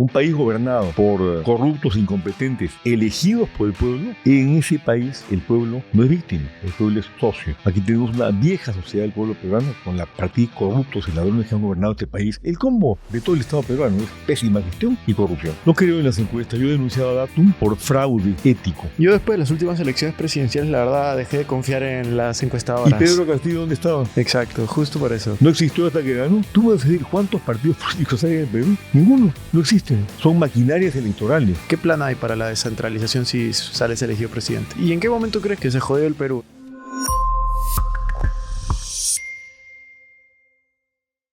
un país gobernado por corruptos, incompetentes, elegidos por el pueblo, en ese país el pueblo no es víctima, el pueblo es socio. Aquí tenemos una vieja sociedad del pueblo peruano con la partida corruptos y ladrones que han gobernado este país. El combo de todo el Estado peruano es pésima gestión y corrupción. No creo en las encuestas, yo denunciaba a Datum por fraude ético. Yo después de las últimas elecciones presidenciales, la verdad, dejé de confiar en las encuestadoras. ¿Y Pedro Castillo dónde estaba? Exacto, justo por eso. No existió hasta que ganó. Tú vas a decir cuántos partidos políticos hay en Perú. Ninguno. No existen. Son maquinarias electorales. ¿Qué plan hay para la descentralización si sales elegido presidente? ¿Y en qué momento crees que se jodió el Perú?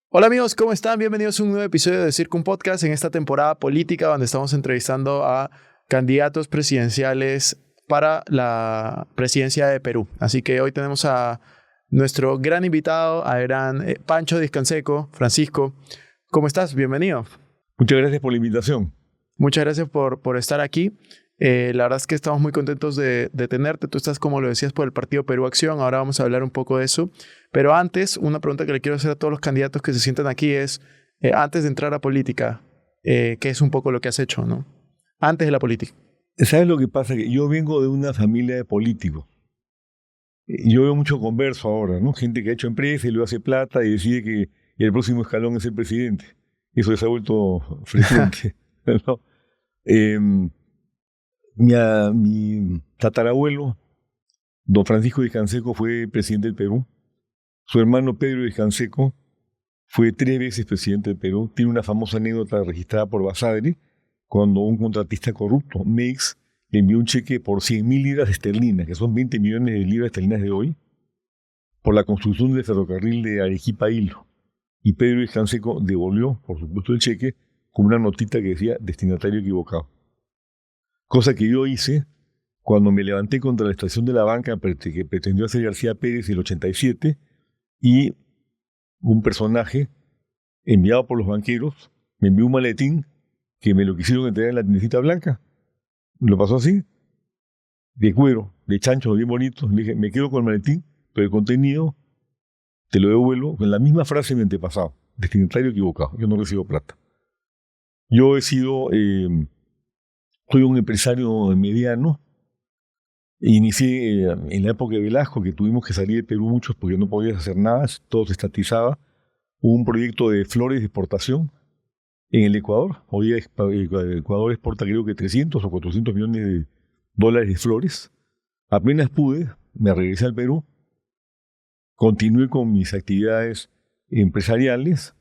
Hola amigos, ¿cómo están? Bienvenidos a un nuevo episodio de Circo, un podcast en esta temporada política donde estamos entrevistando a candidatos presidenciales para la presidencia de Perú. Así que hoy tenemos a nuestro gran invitado, a gran Pancho Discanseco. Francisco, ¿cómo estás? Bienvenido. Muchas gracias por la invitación. Muchas gracias por estar aquí. La verdad es que estamos muy contentos de tenerte. Tú estás, como lo decías, por el Partido Perú Acción. Ahora vamos a hablar un poco de eso. Pero antes, una pregunta que le quiero hacer a todos los candidatos que se sientan aquí es, antes de entrar a política, ¿qué es un poco lo que has hecho, ¿no? Antes de la política. ¿Sabes lo que pasa? Que yo vengo de una familia de políticos. Yo veo mucho converso ahora, ¿no? Gente que ha hecho empresa y luego hace plata y decide que el próximo escalón es el presidente. Eso se ha vuelto frecuente, ¿no? Mi tatarabuelo, don Francisco Discanseco, fue presidente del Perú. Su hermano Pedro Discanseco fue 3 veces presidente del Perú. Tiene una famosa anécdota registrada por Basadre, cuando un contratista corrupto, Meix, le envió un cheque por 100.000 libras esterlinas, que son 20 millones de libras esterlinas de hoy, por la construcción del ferrocarril de Arequipa a Hilo. Y Pedro Discanseco devolvió, por supuesto, el cheque con una notita que decía destinatario equivocado. Cosa que yo hice cuando me levanté contra la estación de la banca que pretendió hacer García Pérez en el 87, y un personaje enviado por los banqueros me envió un maletín que me lo quisieron entregar en la tiendecita blanca. Me lo pasó así, de cuero, de chancho, bien bonito. Le dije, me quedo con el maletín, pero el contenido te lo devuelvo con la misma frase de mi antepasado, destinatario equivocado. Yo no recibo plata. Yo he sido, soy un empresario mediano. Inicié en la época de Velasco, que tuvimos que salir de Perú muchos porque no podías hacer nada, todo se estatizaba. Hubo un proyecto de flores de exportación en el Ecuador. Hoy Ecuador exporta creo que 300 o 400 millones de dólares de flores. Apenas pude, me regresé al Perú, continué con mis actividades empresariales,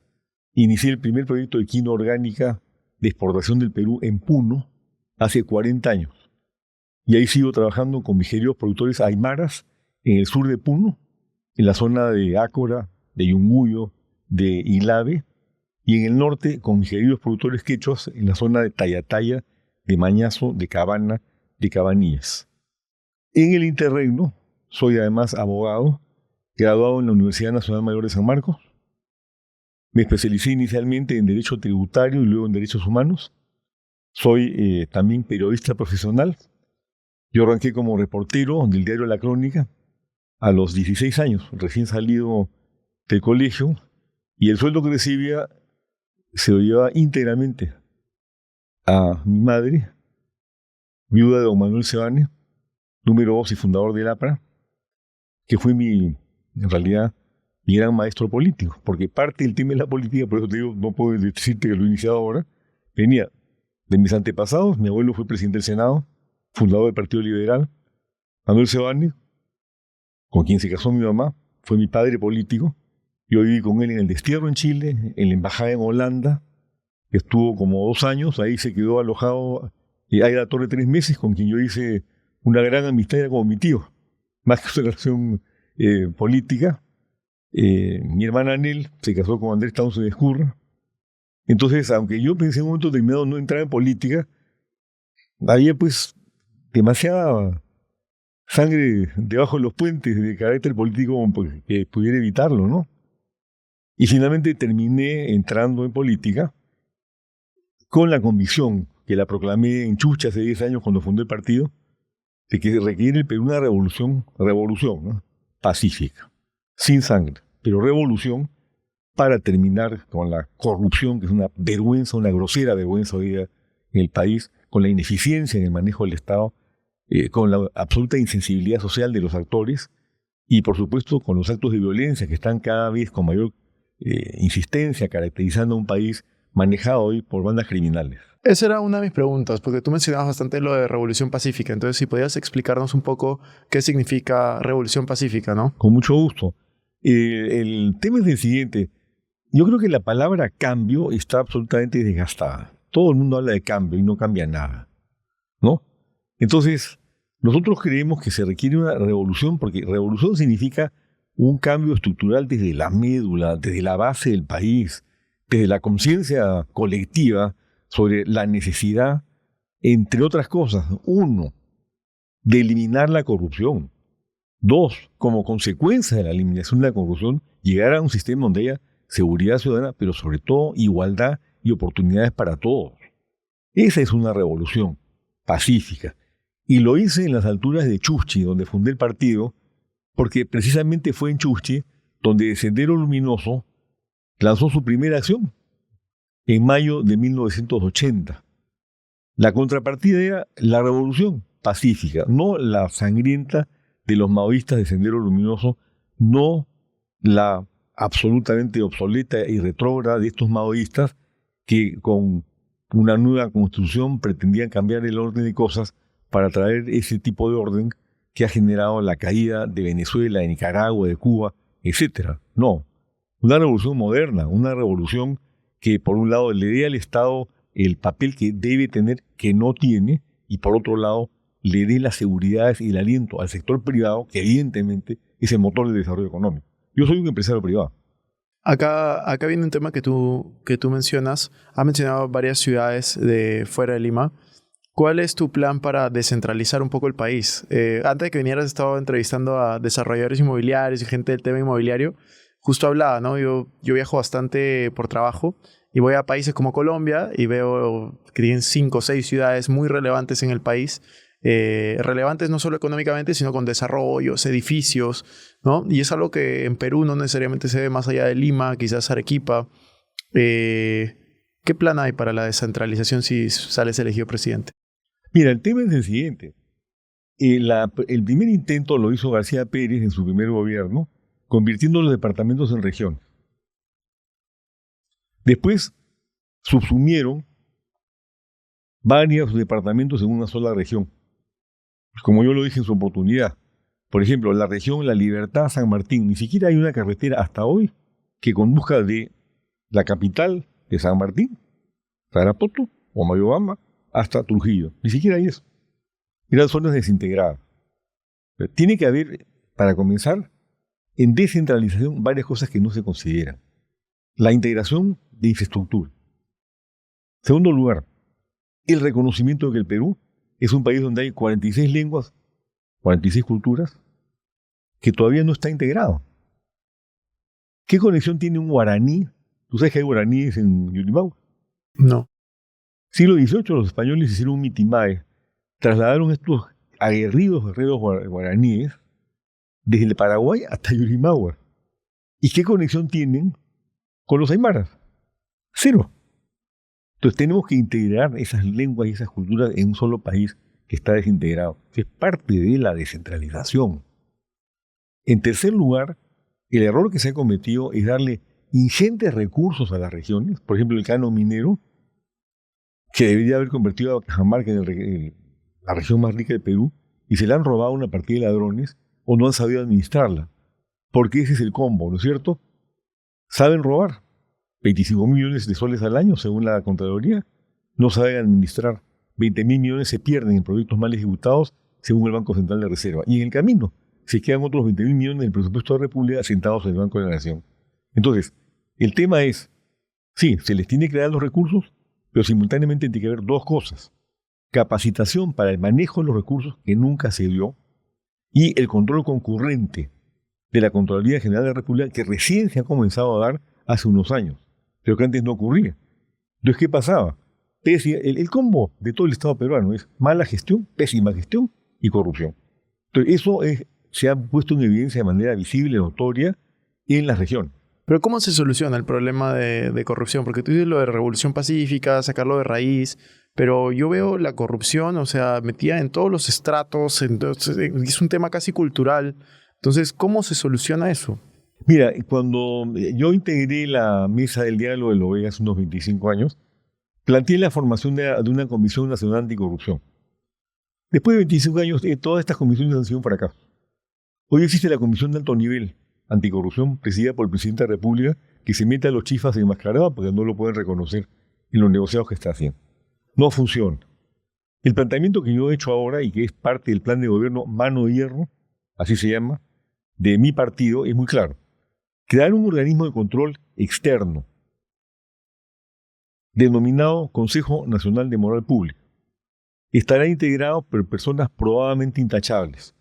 inicié el primer proyecto de quinoa orgánica de exportación del Perú en Puno hace 40 años. Y ahí sigo trabajando con mis queridos productores aymaras en el sur de Puno, en la zona de Ácora, de Yunguyo, de Ilave, y en el norte con mis queridos productores quechuas en la zona de Tayataya, de Mañazo, de Cabana, de Cabanillas. En el interregno soy además abogado, graduado en la Universidad Nacional Mayor de San Marcos. Me especialicé inicialmente en Derecho Tributario y luego en Derechos Humanos. Soy también periodista profesional. Yo arranqué como reportero del diario La Crónica a los 16 años, recién salido del colegio, y el sueldo que recibía se lo llevaba íntegramente a mi madre, viuda de don Manuel Seoane, número 2 y fundador del APRA, que fue en realidad, mi gran maestro político, porque parte del tema de la política, por eso te digo, no puedo decirte que lo he iniciado ahora, venía de mis antepasados. Mi abuelo fue presidente del Senado, fundador del Partido Liberal. Manuel Seoane, con quien se casó mi mamá, fue mi padre político. Yo viví con él en el destierro en Chile, en la embajada en Holanda, que estuvo como 2 años, ahí se quedó alojado Aida Torre 3 meses, con quien yo hice una gran amistad, era como mi tío, más que una relación política. Mi hermana Anel se casó con Andrés Townsend Escurra. Entonces, aunque yo pensé en un momento determinado no entrar en política, había pues demasiada sangre debajo de los puentes de carácter político que pudiera evitarlo, ¿no? Y finalmente terminé entrando en política con la convicción, que la proclamé en Chucha hace 10 años cuando fundé el partido, de que requiere el Perú una revolución, ¿no? Pacífica, sin sangre, pero revolución para terminar con la corrupción, que es una vergüenza, una grosera vergüenza hoy día en el país, con la ineficiencia en el manejo del Estado, con la absoluta insensibilidad social de los actores y, por supuesto, con los actos de violencia que están cada vez con mayor insistencia caracterizando a un país manejado hoy por bandas criminales. Esa era una de mis preguntas, porque tú mencionabas bastante lo de Revolución Pacífica. Entonces, si podías explicarnos un poco qué significa Revolución Pacífica, ¿no? Con mucho gusto. El tema es el siguiente. Yo creo que la palabra cambio está absolutamente desgastada. Todo el mundo habla de cambio y no cambia nada, ¿no? Entonces, nosotros creemos que se requiere una revolución, porque revolución significa un cambio estructural desde la médula, desde la base del país, desde la conciencia colectiva sobre la necesidad, entre otras cosas, 1, de eliminar la corrupción. 2, como consecuencia de la eliminación de la corrupción, llegar a un sistema donde haya seguridad ciudadana, pero sobre todo igualdad y oportunidades para todos. Esa es una revolución pacífica. Y lo hice en las alturas de Chuschi, donde fundé el partido, porque precisamente fue en Chuschi donde Sendero Luminoso lanzó su primera acción, en mayo de 1980. La contrapartida era la revolución pacífica, no la sangrienta de los maoístas de Sendero Luminoso, no la absolutamente obsoleta y retrógrada de estos maoístas que con una nueva constitución pretendían cambiar el orden de cosas para traer ese tipo de orden que ha generado la caída de Venezuela, de Nicaragua, de Cuba, etc. No, una revolución moderna, una revolución que por un lado le dé al Estado el papel que debe tener, que no tiene, y por otro lado le dé las seguridades y el aliento al sector privado, que evidentemente es el motor del desarrollo económico. Yo soy un empresario privado. Acá viene un tema que tú mencionas. Has mencionado varias ciudades de fuera de Lima. ¿Cuál es tu plan para descentralizar un poco el país? Antes de que vinieras, estaba entrevistando a desarrolladores inmobiliarios y gente del tema inmobiliario. Justo hablaba, ¿no? Yo viajo bastante por trabajo y voy a países como Colombia y veo que tienen 5 o 6 ciudades muy relevantes en el país. Relevantes no solo económicamente, sino con desarrollos, edificios, ¿no? Y es algo que en Perú no necesariamente se ve más allá de Lima, quizás Arequipa. ¿Qué plan hay para la descentralización si sales elegido presidente? Mira, el tema es el siguiente. El primer intento lo hizo García Pérez en su primer gobierno, convirtiendo los departamentos en regiones. Después subsumieron varios departamentos en una sola región. Como yo lo dije en su oportunidad. Por ejemplo, la región La Libertad, San Martín, ni siquiera hay una carretera hasta hoy que conduzca de la capital de San Martín, Tarapoto o Mayobamba, hasta Trujillo. Ni siquiera hay eso. Eran zonas desintegradas. Pero tiene que haber, para comenzar, en descentralización varias cosas que no se consideran. La integración de infraestructura. Segundo lugar, el reconocimiento de que el Perú es un país donde hay 46 lenguas, 46 culturas, que todavía no está integrado. ¿Qué conexión tiene un guaraní? ¿Tú sabes que hay guaraníes en Yurimau? No. Siglo XVIII los españoles hicieron un mitimae, trasladaron estos aguerridos guerreros guaraníes desde el Paraguay hasta Yurimau. ¿Y qué conexión tienen con los aymaras? Cero. Entonces tenemos que integrar esas lenguas y esas culturas en un solo país que está desintegrado. Es parte de la descentralización. En tercer lugar, el error que se ha cometido es darle ingentes recursos a las regiones, por ejemplo el canon minero, que debería haber convertido a Cajamarca en la región más rica del Perú, y se le han robado una partida de ladrones o no han sabido administrarla. Porque ese es el combo, ¿no es cierto? Saben robar 25 millones de soles al año, según la Contraloría. No saben administrar. 20.000 millones se pierden en proyectos mal ejecutados, según el Banco Central de Reserva. Y en el camino se quedan otros 20.000 millones del presupuesto de la República sentados en el Banco de la Nación. Entonces, el tema es, sí, se les tiene que dar los recursos, pero simultáneamente tiene que haber dos cosas. Capacitación para el manejo de los recursos, que nunca se dio, y el control concurrente de la Contraloría General de la República, que recién se ha comenzado a dar hace unos años, pero que antes no ocurría. Entonces, ¿qué pasaba? El combo de todo el Estado peruano es mala gestión, pésima gestión y corrupción. Entonces, eso se ha puesto en evidencia de manera visible, notoria, en la región. Pero ¿cómo se soluciona el problema de corrupción? Porque tú dices lo de revolución pacífica, sacarlo de raíz, pero yo veo la corrupción, o sea, metida en todos los estratos, entonces es un tema casi cultural. Entonces, ¿cómo se soluciona eso? Mira, cuando yo integré la mesa del diálogo de la OEA hace unos 25 años, planteé la formación de una Comisión Nacional Anticorrupción. Después de 25 años, todas estas comisiones han sido un fracaso. Hoy existe la Comisión de Alto Nivel Anticorrupción, presidida por el presidente de la República, que se mete a los chifas enmascarados porque no lo pueden reconocer en los negociados que está haciendo. No funciona. El planteamiento que yo he hecho ahora y que es parte del plan de gobierno Mano de Hierro, así se llama, de mi partido, es muy claro. Crear un organismo de control externo, denominado Consejo Nacional de Moral Pública. Estará integrado por personas probablemente intachables.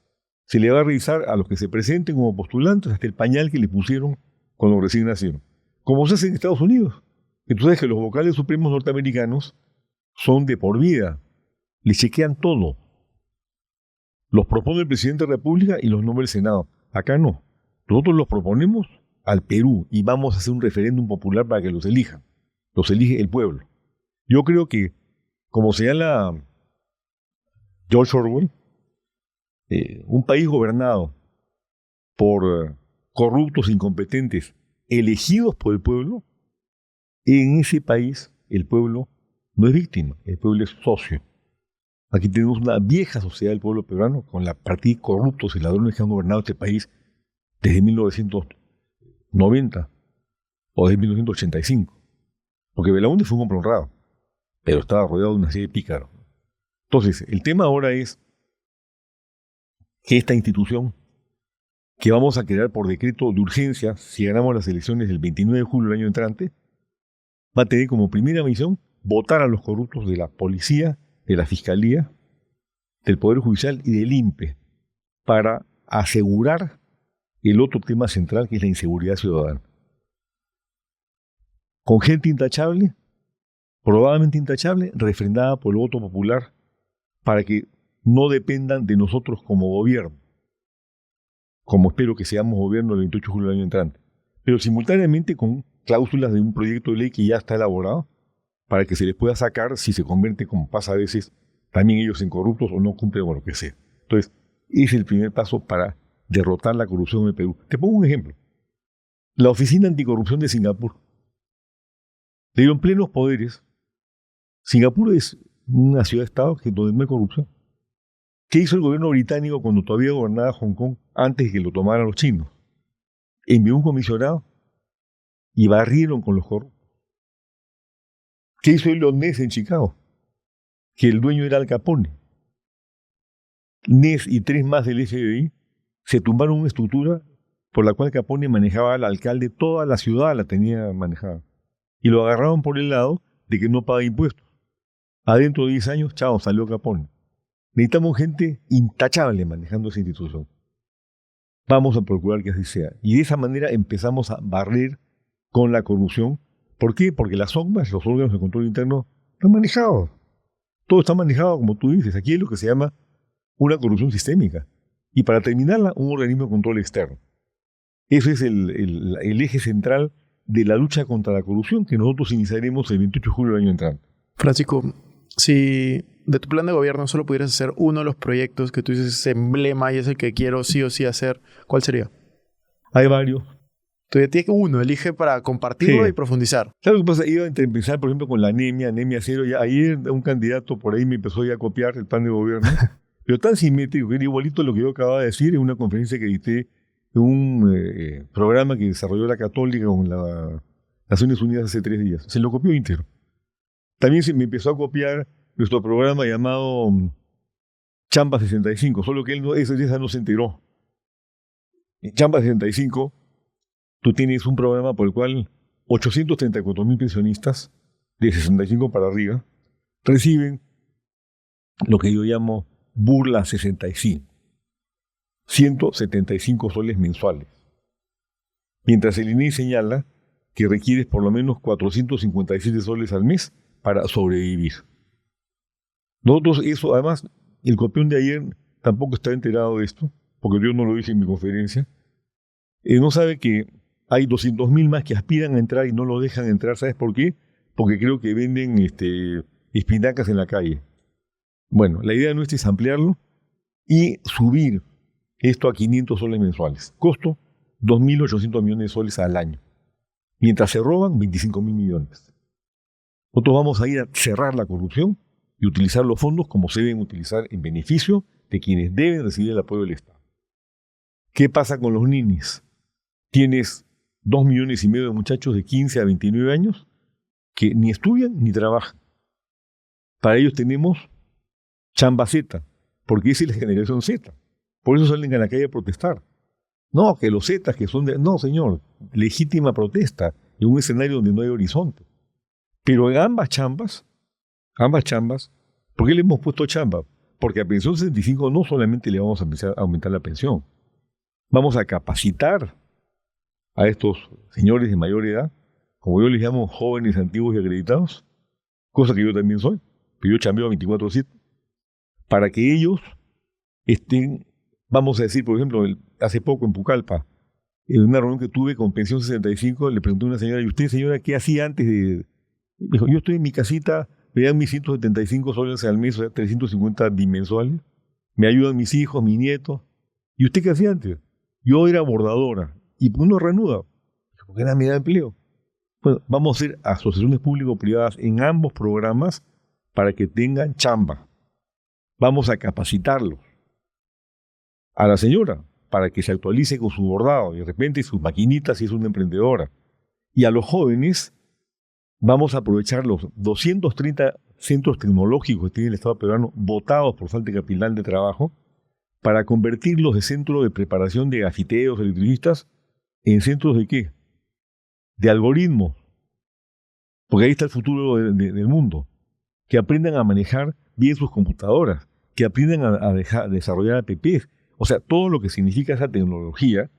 Se le va a revisar a los que se presenten como postulantes hasta el pañal que le pusieron cuando recién nacieron. Como se hace en Estados Unidos. Tú sabes que los vocales supremos norteamericanos son de por vida. Le chequean todo. Los propone el presidente de la República y los nombra el Senado. Acá no. Nosotros los proponemos al Perú y vamos a hacer un referéndum popular para que los elijan. Los elige el pueblo. Yo creo que, como señala George Orwell, un país gobernado por corruptos, incompetentes, elegidos por el pueblo, en ese país el pueblo no es víctima, el pueblo es socio. Aquí tenemos una vieja sociedad del pueblo peruano con la partida de corruptos y ladrones que han gobernado este país desde 1990 o desde 1985. Porque Belaúnde fue un hombre honrado, pero estaba rodeado de una serie de pícaros. Entonces, el tema ahora es que esta institución, que vamos a crear por decreto de urgencia si ganamos las elecciones del 29 de julio del año entrante, va a tener como primera misión votar a los corruptos de la policía, de la fiscalía, del Poder Judicial y del INPE para asegurar el otro tema central que es la inseguridad ciudadana. Con gente intachable, probablemente intachable, refrendada por el voto popular para que no dependan de nosotros como gobierno, como espero que seamos gobierno el 28 de julio del año entrante, pero simultáneamente con cláusulas de un proyecto de ley que ya está elaborado para que se les pueda sacar si se convierte, como pasa a veces, también ellos en corruptos o no cumplen con lo que sea. Entonces, es el primer paso para derrotar la corrupción en el Perú. Te pongo un ejemplo. La Oficina Anticorrupción de Singapur le dieron plenos poderes. Singapur es una ciudad-estado donde no hay corrupción. ¿Qué hizo el gobierno británico cuando todavía gobernaba Hong Kong antes de que lo tomaran los chinos? Envió un comisionado y barrieron con los corruptos. ¿Qué hizo Elon Ness en Chicago? Que el dueño era Al Capone. Ness y 3 más del FBI se tumbaron una estructura por la cual Capone manejaba al alcalde, toda la ciudad la tenía manejada. Y lo agarraron por el lado de que no paga impuestos. Adentro de 10 años, chao, salió Capone. Necesitamos gente intachable manejando esa institución. Vamos a procurar que así sea. Y de esa manera empezamos a barrer con la corrupción. ¿Por qué? Porque las OCMAs, los órganos de control interno, están manejados. Todo está manejado, como tú dices. Aquí es lo que se llama una corrupción sistémica. Y para terminarla, un organismo de control externo. Ese es el eje central de la lucha contra la corrupción que nosotros iniciaremos el 28 de julio del año entrante. Francisco, si de tu plan de gobierno solo pudieras hacer uno de los proyectos que tú dices es emblema y es el que quiero sí o sí hacer, ¿cuál sería? Hay varios. Tú ya tienes uno, elige para compartirlo y profundizar. ¿Sabes lo que pasa? Iba a empezar, por ejemplo, con la anemia cero. Ya ayer un candidato por ahí me empezó ya a copiar el plan de gobierno, pero tan simétrico que era igualito a lo que yo acababa de decir en una conferencia que edité en un programa que desarrolló la Católica con las Naciones Unidas hace 3 días. Se lo copió íntegro. También se me empezó a copiar nuestro programa llamado Chamba 65, solo que él esa no se enteró. En Chamba 65, tú tienes un programa por el cual 834,000 pensionistas de 65 para arriba reciben lo que yo llamo burla 65. 175 soles mensuales. Mientras el INE señala que requieres por lo menos 457 soles al mes para sobrevivir. Nosotros eso, además, el copión de ayer tampoco está enterado de esto, porque yo no lo dije en mi conferencia. No sabe que hay 200.000 más que aspiran a entrar y no lo dejan entrar. ¿Sabes por qué? Porque creo que venden espinacas en la calle. Bueno, la idea nuestra es ampliarlo y subir esto a 500 soles mensuales. Costo 2.800 millones de soles al año. Mientras se roban 25.000 millones. Nosotros vamos a ir a cerrar la corrupción y utilizar los fondos como se deben utilizar en beneficio de quienes deben recibir el apoyo del Estado. ¿Qué pasa con los ninis? Tienes 2,5 millones de muchachos de 15 a 29 años que ni estudian ni trabajan. Para ellos tenemos chamba Z, porque esa es la generación Z. Por eso salen a la calle a protestar. No, que los Zetas que son de... No, señor, legítima protesta en un escenario donde no hay horizonte. Pero en ambas chambas, ¿por qué le hemos puesto chamba? Porque a pensión 65 no solamente le vamos a empezar a aumentar la pensión, vamos a capacitar a estos señores de mayor edad, como yo les llamo jóvenes, antiguos y acreditados, cosa que yo también soy, pero yo chambeo 24/7, para que ellos estén, vamos a decir, por ejemplo, hace poco en Pucallpa, en una reunión que tuve con pensión 65, le pregunté a una señora, ¿y usted, señora, qué hacía antes de...? Me dijo, yo estoy en mi casita, me dan mis 175 soles al mes, o sea, 350 bimensuales, me ayudan mis hijos, mis nietos. ¿Y usted qué hacía antes? Yo era bordadora. ¿Y por qué no reanuda? Porque era mi edad de empleo. Bueno, vamos a hacer asociaciones público-privadas en ambos programas para que tengan chamba. Vamos a capacitarlos. A la señora, para que se actualice con su bordado y de repente sus maquinitas si es una emprendedora. Y a los jóvenes, vamos a aprovechar los 230 centros tecnológicos que tiene el Estado peruano votados por falta de capital de trabajo para convertirlos de centros de preparación de gafiteros, electricistas, en centros de ¿qué? De algoritmos. Porque ahí está el futuro del mundo. Que aprendan a manejar bien sus computadoras, que aprendan a desarrollar apps. O sea, todo lo que significa esa tecnología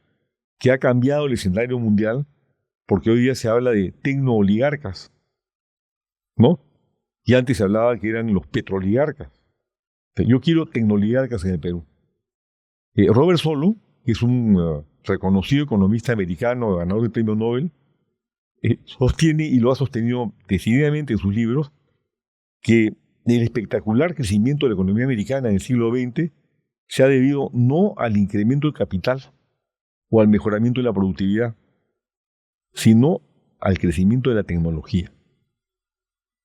que ha cambiado el escenario mundial, porque hoy día se habla de tecnooligarcas, ¿no? Y antes se hablaba que eran los petrooligarcas. Yo quiero tecnooligarcas en el Perú. Robert Solow, que es un reconocido economista americano, ganador del premio Nobel, sostiene y lo ha sostenido decididamente en sus libros que el espectacular crecimiento de la economía americana en el siglo XX se ha debido no al incremento del capital o al mejoramiento de la productividad, sino al crecimiento de la tecnología.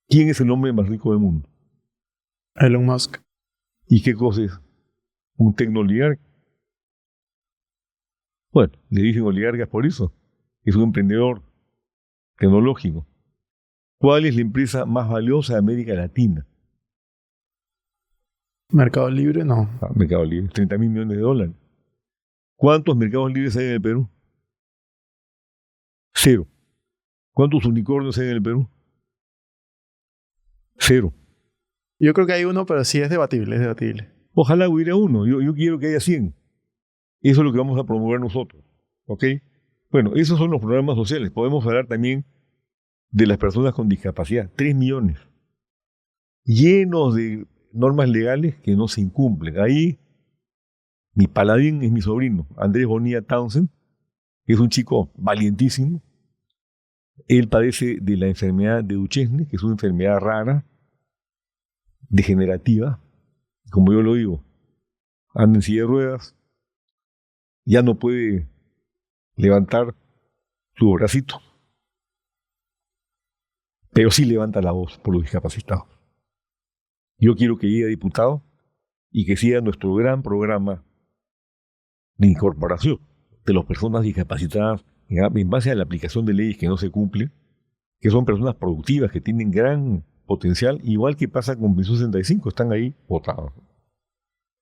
¿Quién es el hombre más rico del mundo? Elon Musk. ¿Y qué cosa es? Un tecnooligarca. Bueno, le dicen oligarcas por eso. Es un emprendedor tecnológico. ¿Cuál es la empresa más valiosa de América Latina? Mercado Libre, no. Mercado Libre, 30.000 millones de dólares. ¿Cuántos mercados libres hay en el Perú? 0. ¿Cuántos unicornios hay en el Perú? 0. Yo creo que hay uno, pero sí es debatible, es debatible. Ojalá hubiera uno. Yo quiero que haya 100. Eso es lo que vamos a promover nosotros. ¿Ok? Bueno, esos son los programas sociales. Podemos hablar también de las personas con discapacidad. 3 millones. Llenos de normas legales que no se incumplen. Ahí, mi paladín es mi sobrino, Andrés Bonilla Townsend, que es un chico valientísimo. Él padece de la enfermedad de Duchenne, que es una enfermedad rara, degenerativa. Como yo lo digo, anda en silla de ruedas, ya no puede levantar su bracito, pero sí levanta la voz por los discapacitados. Yo quiero que llegue a diputado y que siga nuestro gran programa de incorporación de las personas discapacitadas en base a la aplicación de leyes que no se cumplen, que son personas productivas, que tienen gran potencial, igual que pasa con Pensión 65, están ahí votados.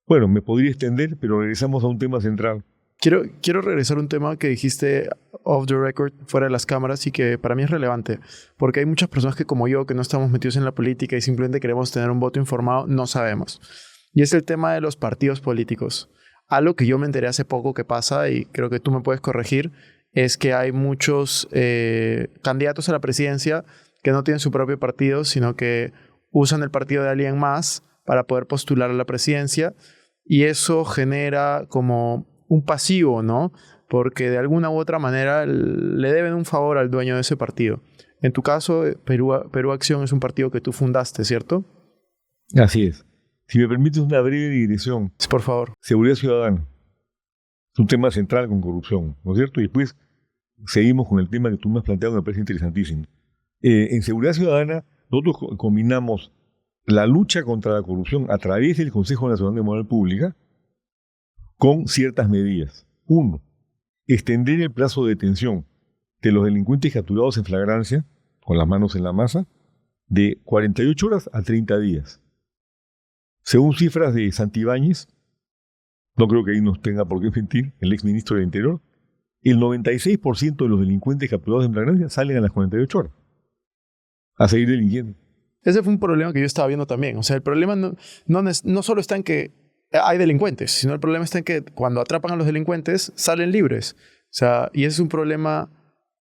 Bueno, me podría extender, pero regresamos a un tema central. Quiero regresar a un tema que dijiste off the record, fuera de las cámaras, y que para mí es relevante, porque hay muchas personas que como yo, que no estamos metidos en la política y simplemente queremos tener un voto informado, no sabemos. Y es el tema de los partidos políticos. Algo que yo me enteré hace poco que pasa, y creo que tú me puedes corregir, es que hay muchos candidatos a la presidencia que no tienen su propio partido, sino que usan el partido de alguien más para poder postular a la presidencia, y eso genera como un pasivo, ¿no? Porque de alguna u otra manera le deben un favor al dueño de ese partido. En tu caso, Perú Acción es un partido que tú fundaste, ¿cierto? Así es. Si me permites una breve digresión. Por favor. Seguridad ciudadana. Es un tema central con corrupción, ¿no es cierto? Y después seguimos con el tema que tú me has planteado, me parece interesantísimo. En seguridad ciudadana, nosotros combinamos la lucha contra la corrupción a través del Consejo Nacional de Moral Pública con ciertas medidas. Uno, extender el plazo de detención de los delincuentes capturados en flagrancia, con las manos en la masa, de 48 horas a 30 días. Según cifras de Santibáñez, no creo que ahí nos tenga por qué mentir, el exministro del Interior, el 96% de los delincuentes capturados en flagrancia salen a las 48 horas a seguir delinquiendo. Ese fue un problema que yo estaba viendo también. O sea, el problema no solo está en que hay delincuentes, sino el problema está en que cuando atrapan a los delincuentes salen libres. O sea, y ese es un problema,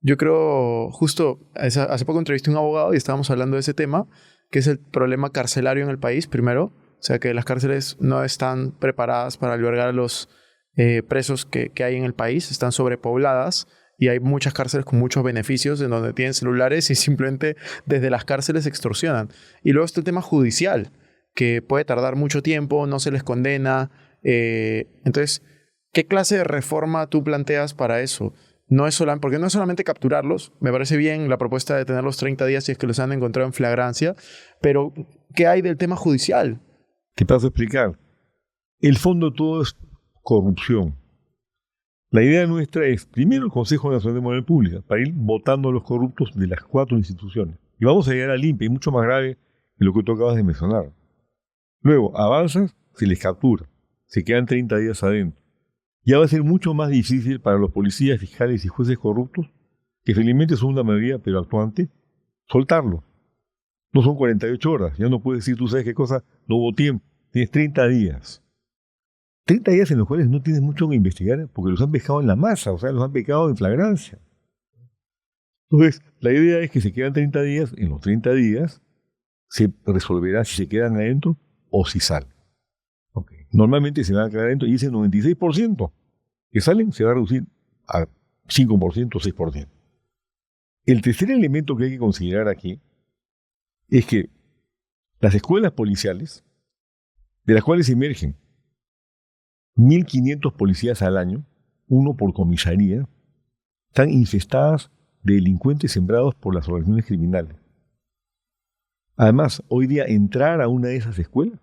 yo creo, justo hace poco entrevisté a un abogado y estábamos hablando de ese tema, que es el problema carcelario en el país, primero. O sea, que las cárceles no están preparadas para albergar a los presos que hay en el país, están sobrepobladas. Y hay muchas cárceles con muchos beneficios en donde tienen celulares y simplemente desde las cárceles extorsionan. Y luego está el tema judicial, que puede tardar mucho tiempo, no se les condena. Entonces, ¿qué clase de reforma tú planteas para eso? Porque no es solamente capturarlos. Me parece bien la propuesta de tenerlos 30 días si es que los han encontrado en flagrancia. Pero, ¿qué hay del tema judicial? Te paso a explicar. El fondo de todo es corrupción. La idea nuestra es, primero, el Consejo Nacional de Moral Pública, para ir votando a los corruptos de las 4 instituciones. Y vamos a llegar al INPE, y mucho más grave que lo que tú acabas de mencionar. Luego, avanzas, se les captura, se quedan 30 días adentro. Ya va a ser mucho más difícil para los policías, fiscales y jueces corruptos, que felizmente son una mayoría, pero actuante, soltarlo. No son 48 horas, ya no puedes decir, tú sabes qué cosa, no hubo tiempo, tienes 30 días. 30 días en los cuales no tienes mucho que investigar porque los han pescado en la masa, o sea, los han pescado en flagrancia. Entonces, la idea es que se quedan 30 días, en los 30 días se resolverá si se quedan adentro o si salen. Okay. Normalmente se van a quedar adentro y ese 96% que salen se va a reducir a 5% o 6%. El tercer elemento que hay que considerar aquí es que las escuelas policiales, de las cuales emergen 1.500 policías al año, uno por comisaría, están infestadas de delincuentes sembrados por las organizaciones criminales. Además, hoy día entrar a una de esas escuelas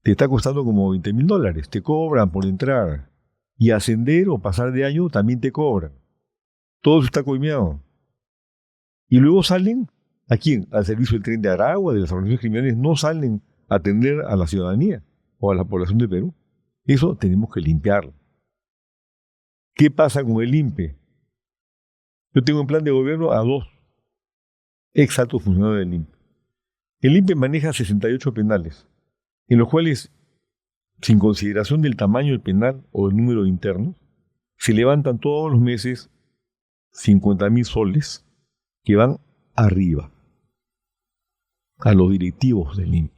te está costando como $20,000. Te cobran por entrar. Y ascender o pasar de año también te cobran. Todo eso está coimeado. Y luego salen, ¿a quién? Al servicio del Tren de Aragua, de las organizaciones criminales, no salen a atender a la ciudadanía o a la población de Perú. Eso tenemos que limpiarlo. ¿Qué pasa con el INPE? Yo tengo en plan de gobierno a 2 ex altos funcionarios del INPE. El INPE maneja 68 penales, en los cuales, sin consideración del tamaño del penal o del número de internos, se levantan todos los meses 50,000 soles que van arriba a los directivos del INPE.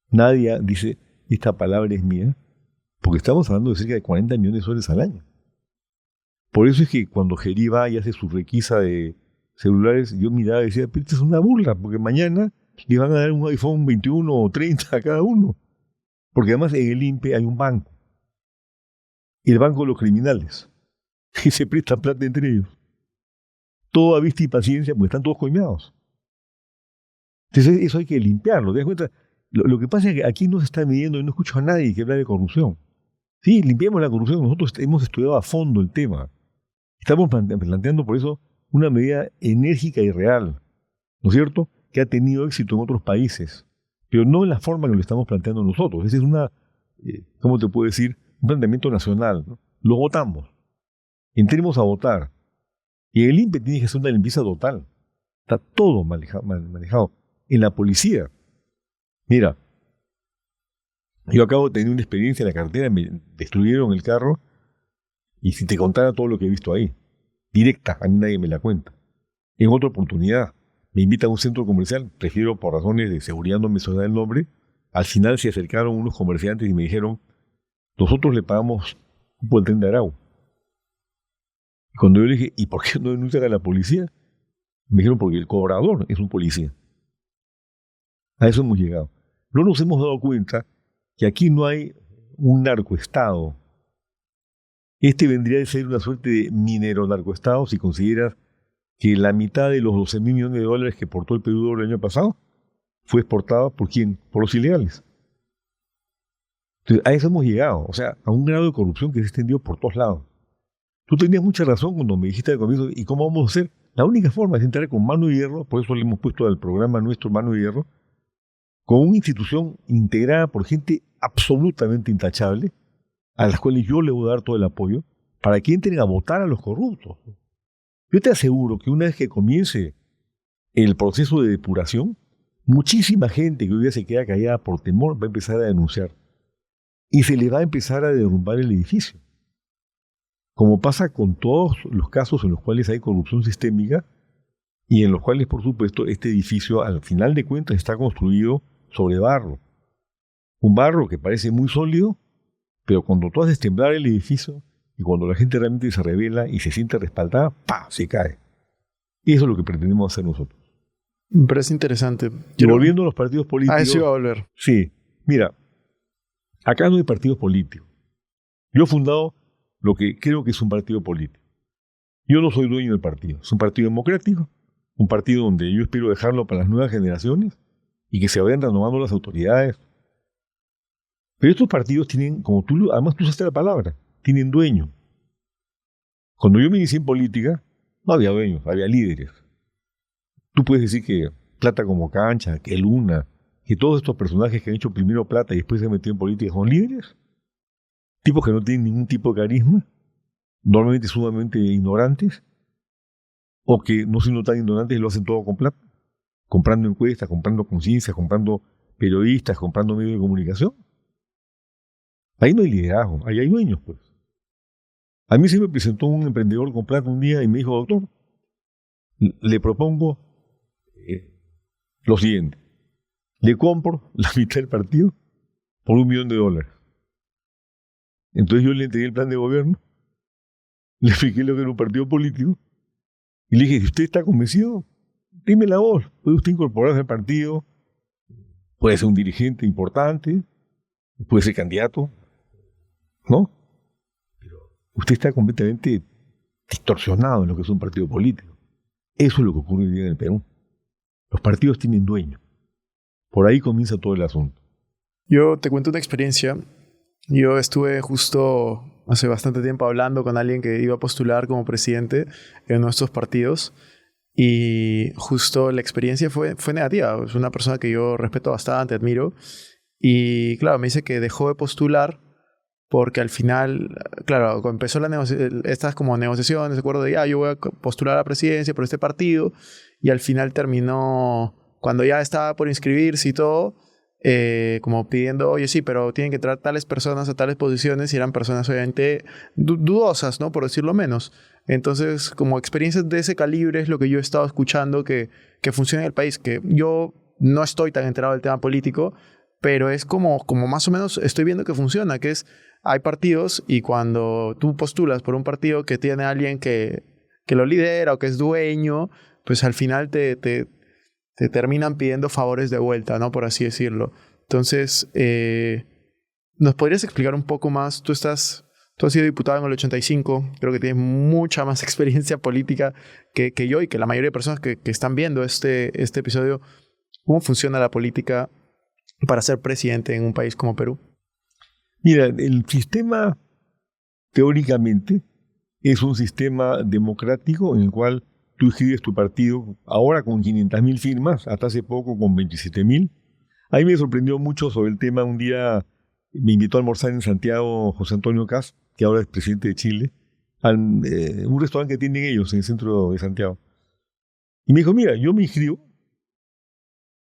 Nadie dice, esta palabra es mía, porque estamos hablando de cerca de 40 millones de soles al año. Por eso es que cuando Gerí va y hace su requisa de celulares, yo miraba y decía, pero esto es una burla, porque mañana le van a dar un iPhone 21 o 30 a cada uno. Porque además en el INPE hay un banco. El banco de los criminales, que se prestan plata entre ellos. Todo a vista y paciencia, porque están todos coimeados. Entonces eso hay que limpiarlo. ¿Te das cuenta? Lo que pasa es que aquí no se está midiendo y no escucho a nadie que hable de corrupción. Sí, limpiamos la corrupción. Nosotros hemos estudiado a fondo el tema. Estamos planteando por eso una medida enérgica y real, ¿no es cierto?, que ha tenido éxito en otros países, pero no en la forma que lo estamos planteando nosotros. Ese es ¿cómo te puedo decir?, un planteamiento nacional, ¿no? Lo votamos. Entremos a votar. Y el INPE tiene que hacer una limpieza total. Está todo manejado. En la policía. Mira, yo acabo de tener una experiencia en la carretera, me destruyeron el carro, y si te contara todo lo que he visto ahí, directa, a mí nadie me la cuenta. En otra oportunidad, me invitan a un centro comercial, prefiero por razones de seguridad no mencionar el nombre, al final se acercaron unos comerciantes y me dijeron, nosotros le pagamos por el tren de Aragua. Y cuando yo le dije, ¿y por qué no denuncian a la policía? Me dijeron, porque el cobrador es un policía. A eso hemos llegado. No nos hemos dado cuenta que aquí no hay un narcoestado. Este vendría a ser una suerte de minero narcoestado si consideras que la mitad de los 12.000 millones de dólares que exportó el Perú el año pasado fue exportada ¿por quién? Por los ilegales. Entonces, a eso hemos llegado, o sea, a un grado de corrupción que se extendió por todos lados. Tú tenías mucha razón cuando me dijiste al comienzo, ¿y cómo vamos a hacer? La única forma es entrar con mano de hierro, por eso le hemos puesto al programa nuestro Mano de Hierro, con una institución integrada por gente absolutamente intachable, a las cuales yo le voy a dar todo el apoyo, para que entren a votar a los corruptos. Yo te aseguro que una vez que comience el proceso de depuración, muchísima gente que hoy día se queda callada por temor va a empezar a denunciar. Y se le va a empezar a derrumbar el edificio. Como pasa con todos los casos en los cuales hay corrupción sistémica y en los cuales, por supuesto, este edificio, al final de cuentas, está construido sobre barro. Un barro que parece muy sólido, pero cuando tú haces temblar el edificio y cuando la gente realmente se revela y se siente respaldada, ¡pah!, se cae. Y eso es lo que pretendemos hacer nosotros. Me parece interesante. Y volviendo a los partidos políticos... Ah, eso iba a volver. Sí. Mira, acá no hay partidos políticos. Yo he fundado lo que creo que es un partido político. Yo no soy dueño del partido. Es un partido democrático, un partido donde yo espero dejarlo para las nuevas generaciones y que se vayan renovando las autoridades. Pero estos partidos tienen, como tú, además tú usaste la palabra, tienen dueño. Cuando yo me inicié en política, no había dueños, había líderes. Tú puedes decir que Plata como Cancha, que Luna, que todos estos personajes que han hecho primero plata y después se han metido en política son líderes. Tipos que no tienen ningún tipo de carisma, normalmente sumamente ignorantes, o que no siendo tan ignorantes y lo hacen todo con plata, comprando encuestas, comprando conciencias, comprando periodistas, comprando medios de comunicación. Ahí no hay liderazgo, ahí hay dueños, pues. A mí se me presentó un emprendedor con plata un día y me dijo, doctor, le propongo lo siguiente, le compro la mitad del partido por $1 millón. Entonces yo le entregué el plan de gobierno, le expliqué lo que era un partido político y le dije, si usted está convencido, dime la voz, puede usted incorporarse al partido, puede ser un dirigente importante, puede ser candidato, ¿no? Pero usted está completamente distorsionado en lo que es un partido político. Eso es lo que ocurre hoy día en el Perú. Los partidos tienen dueño. Por ahí comienza todo el asunto. Yo te cuento una experiencia. Yo estuve justo hace bastante tiempo hablando con alguien que iba a postular como presidente en nuestros partidos y justo la experiencia fue negativa. Es una persona que yo respeto bastante, admiro y claro, me dice que dejó de postular porque al final, claro, empezó estas como negociaciones, de acuerdo de, yo voy a postular a la presidencia por este partido y al final terminó, cuando ya estaba por inscribirse y todo, como pidiendo, oye, sí, pero tienen que entrar tales personas a tales posiciones y eran personas obviamente dudosas, ¿no? Por decirlo menos. Entonces, como experiencias de ese calibre es lo que yo he estado escuchando que funciona en el país, que yo no estoy tan enterado del tema político, pero es como más o menos estoy viendo que funciona, que es, hay partidos y cuando tú postulas por un partido que tiene a alguien que lo lidera o que es dueño, pues al final te terminan pidiendo favores de vuelta, ¿no? Por así decirlo. Entonces, ¿nos podrías explicar un poco más? Tú has sido diputado en el 85, creo que tienes mucha más experiencia política que yo y que la mayoría de personas que están viendo este episodio. ¿Cómo funciona la política para ser presidente en un país como Perú? Mira, el sistema, teóricamente, es un sistema democrático en el cual tú inscribes tu partido, ahora con 500.000 firmas, hasta hace poco con 27.000. A mí me sorprendió mucho sobre el tema. Un día me invitó a almorzar en Santiago José Antonio Kast, que ahora es presidente de Chile, a un restaurante que tienen ellos en el centro de Santiago. Y me dijo, mira, yo me inscribo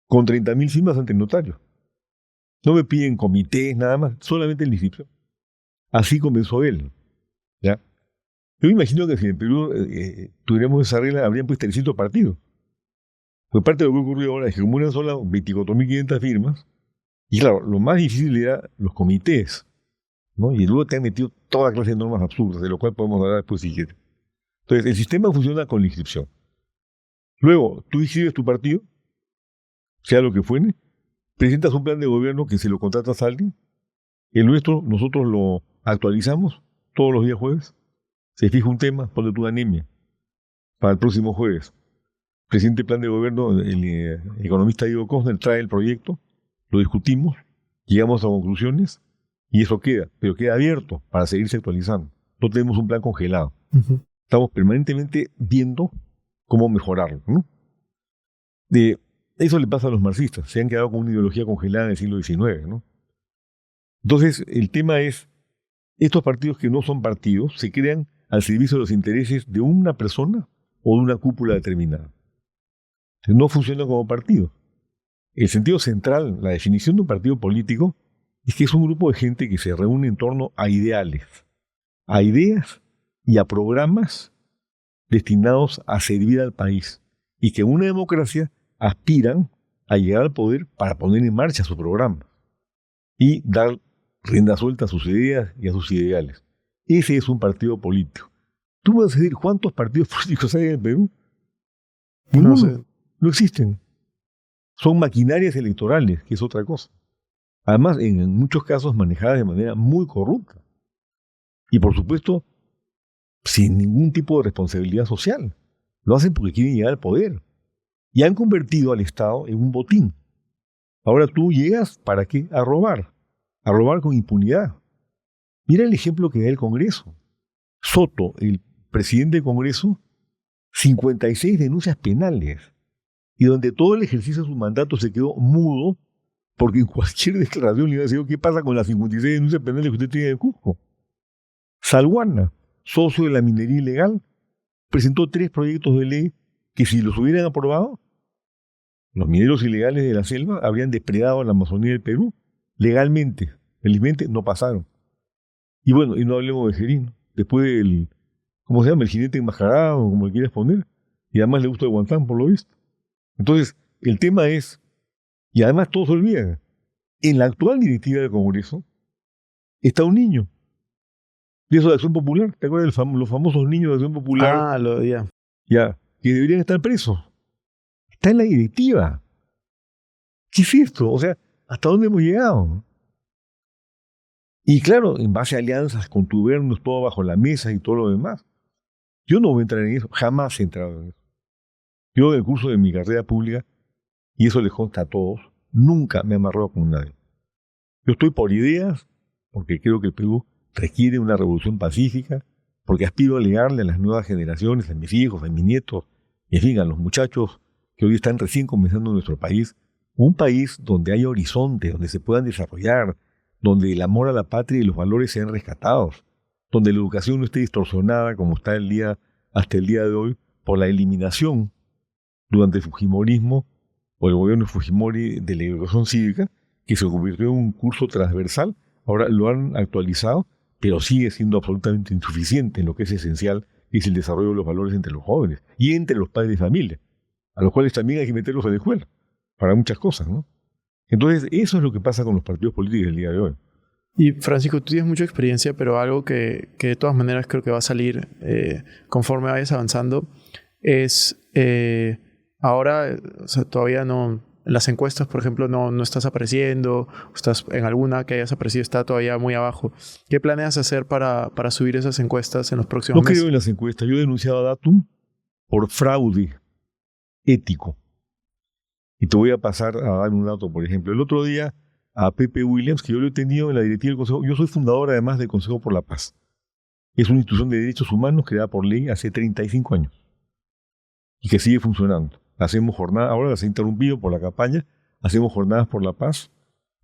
con 30.000 firmas ante el notario. No me piden comités, nada más, solamente el inscripción. Así comenzó él, ¿ya? Yo me imagino que si en Perú tuviéramos esa regla, habrían pues 300 partidos. Pues parte de lo que ocurrió ahora es que como eran solo 24.500 firmas, y claro, lo más difícil era los comités. ¿no? Y luego te han metido toda clase de normas absurdas, de lo cual podemos hablar después si quieres. Entonces, el sistema funciona con la inscripción. Luego, tú inscribes tu partido, sea lo que fuere, presentas un plan de gobierno que se lo contratas a alguien. El nuestro, nosotros lo actualizamos todos los días jueves. Se fija un tema, ponle tu anemia, para el próximo jueves. Presente el plan de gobierno, el economista Diego Cosner trae el proyecto, lo discutimos, llegamos a conclusiones y eso queda, pero queda abierto para seguirse actualizando. No tenemos un plan congelado. Uh-huh. Estamos permanentemente viendo cómo mejorarlo, ¿no? Eso le pasa a los marxistas, se han quedado con una ideología congelada en el siglo XIX, ¿no? Entonces, el tema es, estos partidos que no son partidos se crean al servicio de los intereses de una persona o de una cúpula determinada. No funcionan como partidos. El sentido central, la definición de un partido político, es que es un grupo de gente que se reúne en torno a ideales, a ideas y a programas destinados a servir al país y que en una democracia aspiran a llegar al poder para poner en marcha su programa y dar rienda suelta a sus ideas y a sus ideales. Ese es un partido político. ¿Tú vas a decir cuántos partidos políticos hay en el Perú? Ninguno. No sé. No existen. Son maquinarias electorales, que es otra cosa. Además, en muchos casos manejadas de manera muy corrupta. Y por supuesto, sin ningún tipo de responsabilidad social. Lo hacen porque quieren llegar al poder. Y han convertido al Estado en un botín. Ahora tú llegas, ¿para qué? A robar con impunidad. Mira el ejemplo que da el Congreso. Soto, el presidente del Congreso, 56 denuncias penales. Y donde todo el ejercicio de su mandato se quedó mudo, porque en cualquier declaración le iba a decir, ¿qué pasa con las 56 denuncias penales que usted tiene de Cusco? Salguana, socio de la minería ilegal, presentó 3 proyectos de ley que si los hubieran aprobado, los mineros ilegales de la selva habrían depredado la Amazonía del Perú legalmente. Felizmente no pasaron. Y bueno, y no hablemos de Gerino. Después del, ¿cómo se llama? El jinete enmascarado, como le quieras poner. Y además le gusta el guantán, por lo visto. Entonces, el tema es, y además todos se olvidan, en la actual directiva del Congreso está un niño. De eso de Acción Popular. ¿Te acuerdas de los famosos niños de Acción Popular? Ah, ya. Ya, que deberían estar presos. Está en la directiva. ¿Qué es esto? O sea, ¿hasta dónde hemos llegado? Y claro, en base a alianzas, contubernos, todo bajo la mesa y todo lo demás. Yo no voy a entrar en eso, jamás he entrado en eso. Yo en el curso de mi carrera pública, y eso les consta a todos, nunca me he amarrado con nadie. Yo estoy por ideas, porque creo que el Perú requiere una revolución pacífica, porque aspiro a legarle a las nuevas generaciones, a mis hijos, a mis nietos, y en fin, a los muchachos que hoy están recién comenzando en nuestro país, un país donde haya horizonte, donde se puedan desarrollar, donde el amor a la patria y los valores sean rescatados, donde la educación no esté distorsionada como está hasta el día de hoy por la eliminación durante el Fujimorismo o el gobierno de Fujimori de la educación cívica, que se convirtió en un curso transversal. Ahora lo han actualizado, pero sigue siendo absolutamente insuficiente en lo que es esencial, que es el desarrollo de los valores entre los jóvenes y entre los padres de familia, a los cuales también hay que meterlos a la escuela, para muchas cosas, ¿no? Entonces, eso es lo que pasa con los partidos políticos del día de hoy. Y Francisco, tú tienes mucha experiencia, pero algo que de todas maneras creo que va a salir conforme vayas avanzando es ahora, o sea, todavía no, en las encuestas, por ejemplo, no estás apareciendo, estás en alguna que hayas aparecido, está todavía muy abajo. ¿Qué planeas hacer para subir esas encuestas en los próximos meses? No creo en las encuestas. Yo he denunciado a Datum por fraude ético. Y te voy a pasar a dar un dato, por ejemplo. El otro día a Pepe Williams, que yo lo he tenido en la directiva del Consejo, yo soy fundador además del Consejo por la Paz. Es una institución de derechos humanos creada por ley hace 35 años y que sigue funcionando. Hacemos jornadas, ahora se ha interrumpido por la campaña, hacemos jornadas por la paz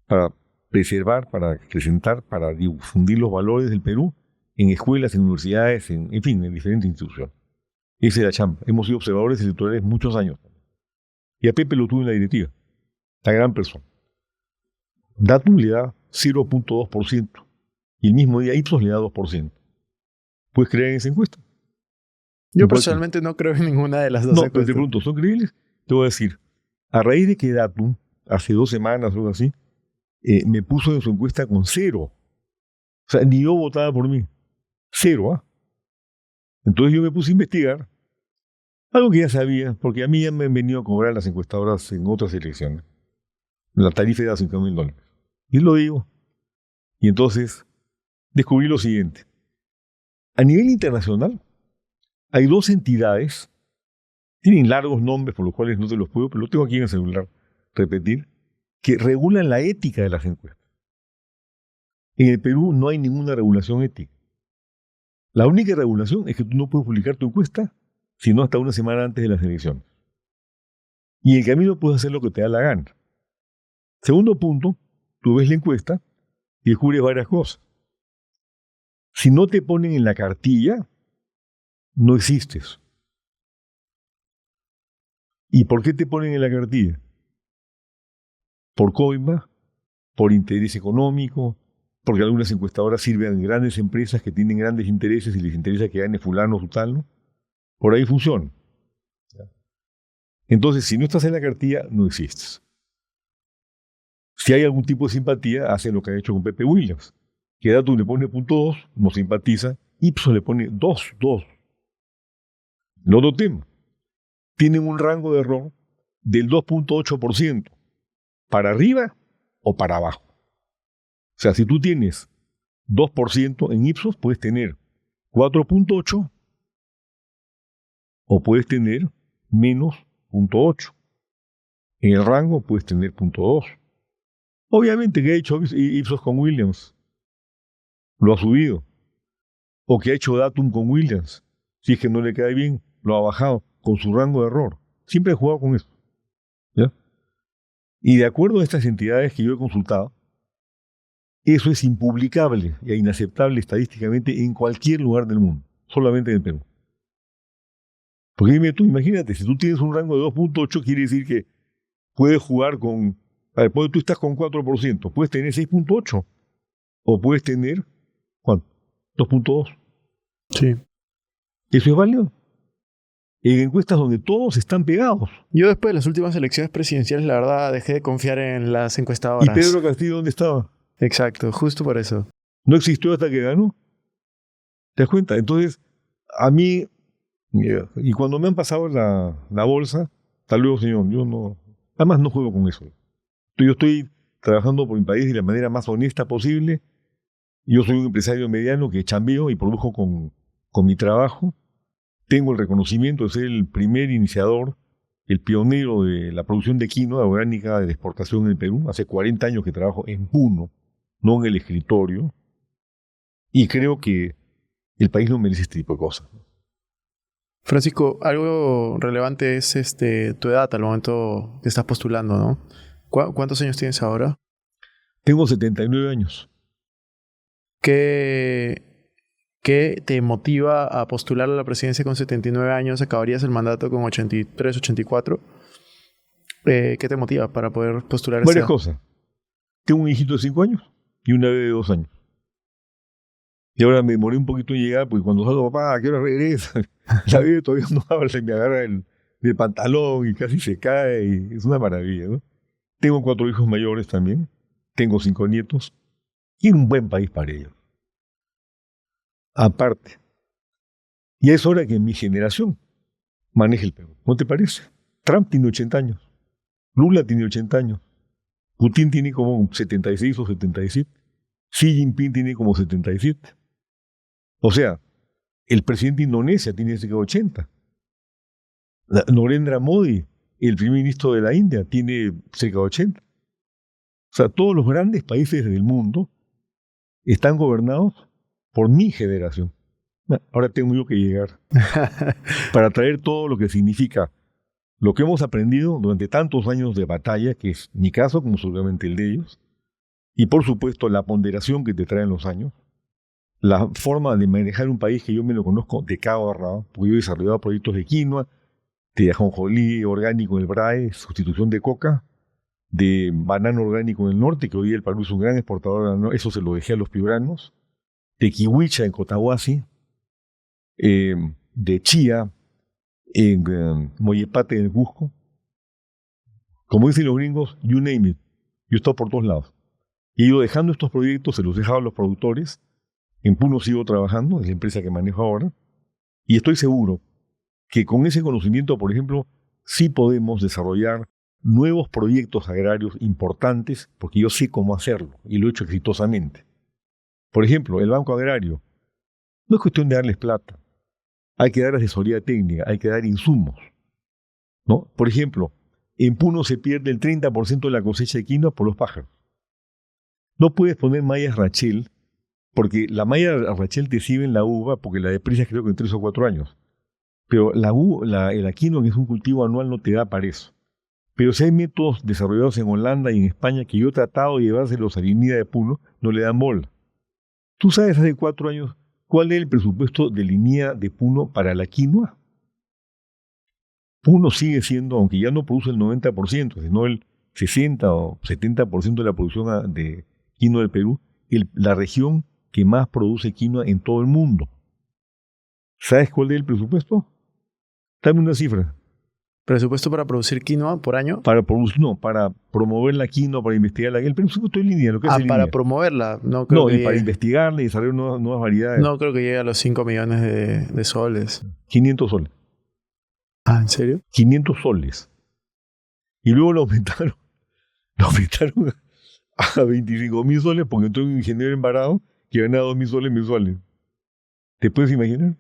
para preservar, para acrecentar, para difundir los valores del Perú en escuelas, en universidades, en fin, en diferentes instituciones. Esa es la chamba. Hemos sido observadores electorales muchos años. Y a Pepe lo tuve en la directiva. La gran persona. Datum le da 0.2%. Y el mismo día Ipsos le da 2%. ¿Puedes creer en esa encuesta? Yo personalmente no creo en ninguna de las dos encuestas. No, pero te pregunto, ¿son creíbles? Te voy a decir, a raíz de que Datum, hace 2 semanas o algo así, me puso en su encuesta con 0. O sea, ni yo votaba por mí. Cero, ¿ah? Entonces yo me puse a investigar algo que ya sabía, porque a mí ya me han venido a cobrar las encuestadoras en otras elecciones. La tarifa era $5,000. Y lo digo. Y entonces descubrí lo siguiente. A nivel internacional, hay dos entidades, tienen largos nombres por los cuales no te los puedo, pero lo tengo aquí en el celular, repetir, que regulan la ética de las encuestas. En el Perú no hay ninguna regulación ética. La única regulación es que tú no puedes publicar tu encuesta sino hasta una semana antes de las elecciones. Y en el camino puedes hacer lo que te da la gana. Segundo punto, tú ves la encuesta y descubres varias cosas. Si no te ponen en la cartilla, no existes. ¿Y por qué te ponen en la cartilla? Por coima, por interés económico, porque algunas encuestadoras sirven a grandes empresas que tienen grandes intereses y les interesa que gane fulano o sutano. Por ahí funciona. Entonces, si no estás en la cartilla, no existes. Si hay algún tipo de simpatía, hace lo que ha hecho con Pepe Williams. Que Datum le pone .2, no simpatiza, Ipsos le pone 2. El otro tema, tienen un rango de error del 2.8%, para arriba o para abajo. O sea, si tú tienes 2% en Ipsos, puedes tener 4.8 o puedes tener menos 0.8. En el rango puedes tener 0.2. Obviamente que ha hecho Ipsos con Williams, lo ha subido. O que ha hecho Datum con Williams, si es que no le cae bien, lo ha bajado con su rango de error. Siempre he jugado con eso. ¿Ya? Y de acuerdo a estas entidades que yo he consultado, eso es impublicable e inaceptable estadísticamente en cualquier lugar del mundo, solamente en el Perú. Porque dime tú, imagínate, si tú tienes un rango de 2.8, quiere decir que puedes jugar con... A ver, tú estás con 4%, puedes tener 6.8 o puedes tener, ¿cuánto? 2.2. Sí. ¿Eso es válido? En encuestas donde todos están pegados. Yo después de las últimas elecciones presidenciales, la verdad, dejé de confiar en las encuestadoras. ¿Y Pedro Castillo dónde estaba? Exacto, justo por eso. No existió hasta que ganó. ¿Te das cuenta? Entonces, a mí, y cuando me han pasado la bolsa, hasta luego, señor, yo no, además no juego con eso. Yo estoy trabajando por mi país de la manera más honesta posible. Yo soy un empresario mediano que chambeo y produjo con mi trabajo. Tengo el reconocimiento de ser el primer iniciador, el pionero de la producción de quinoa orgánica de exportación en el Perú. Hace 40 años que trabajo en Puno, no en el escritorio. Y creo que el país no merece este tipo de cosas. Francisco, algo relevante es tu edad al momento que estás postulando, ¿no? ¿Cuántos años tienes ahora? Tengo 79 años. ¿Qué te motiva a postular a la presidencia con 79 años? Acabarías el mandato con 83, 84. ¿Qué te motiva para poder postular? Varias cosas. Tengo un hijito de 5 años y una bebé de 2 años. Y ahora me demoré un poquito en llegar, porque cuando salgo, papá, ¿a qué hora regresa? La bebé todavía no habla, se me agarra del pantalón y casi se cae. Y es una maravilla, ¿no? Tengo 4 hijos mayores también. Tengo 5 nietos. Quiero un buen país para ellos. Aparte. Y es hora que mi generación maneje el Perú. ¿No te parece? Trump tiene 80 años. Lula tiene 80 años. Putin tiene como 76 o 77. Xi Jinping tiene como 77. O sea, el presidente de Indonesia tiene cerca de 80. Narendra Modi, el primer ministro de la India, tiene cerca de 80. O sea, todos los grandes países del mundo están gobernados por mi generación. Ahora tengo yo que llegar para traer todo lo que significa lo que hemos aprendido durante tantos años de batalla, que es mi caso, como seguramente el de ellos, y por supuesto la ponderación que te traen los años, la forma de manejar un país que yo me lo conozco de cabo a rabo, porque yo he desarrollado proyectos de quinoa, de ajonjolí orgánico en el BRAE, sustitución de coca, de banano orgánico en el norte, que hoy el Perú es un gran exportador de banano, eso se lo dejé a los piuranos, de kiwicha en Cotahuasi, de chía en Moyepate, en el Cusco. Como dicen los gringos, you name it. Yo he estado por todos lados. Y he ido dejando estos proyectos, se los he dejado a los productores, En Puno sigo trabajando, es la empresa que manejo ahora, y estoy seguro que con ese conocimiento, por ejemplo, sí podemos desarrollar nuevos proyectos agrarios importantes, porque yo sé cómo hacerlo y lo he hecho exitosamente. Por ejemplo, el Banco Agrario. No es cuestión de darles plata. Hay que dar asesoría técnica, hay que dar insumos, ¿no? Por ejemplo, en Puno se pierde el 30% de la cosecha de quinoa por los pájaros. No puedes poner mallas Rachel, porque la malla Rachel te sirve en la uva, porque la deprecias creo que en 3 o 4 años. Pero la quinoa, que es un cultivo anual, no te da para eso. Pero si hay métodos desarrollados en Holanda y en España que yo he tratado de llevárselos a Linía de Puno, no le dan bola. ¿Tú sabes hace 4 años cuál es el presupuesto de Linía de Puno para la quinoa? Puno sigue siendo, aunque ya no produce el 90%, sino el 60 o 70% de la producción de quinoa del Perú, la región que más produce quinoa en todo el mundo. ¿Sabes cuál es el presupuesto? Dame una cifra. ¿Presupuesto para producir quinoa por año? Para promover la quinoa, para investigar el presupuesto de línea, lo que hace para línea. promoverla. No, creo que y para investigarla y desarrollar nuevas variedades. No creo que llegue a los 5 millones de soles. 500 soles. Ah, ¿en serio? 500 soles. Y luego lo aumentaron a 25.000 soles porque entró un ingeniero embarado que ganaba 2.000 soles mensuales. ¿Te puedes imaginar?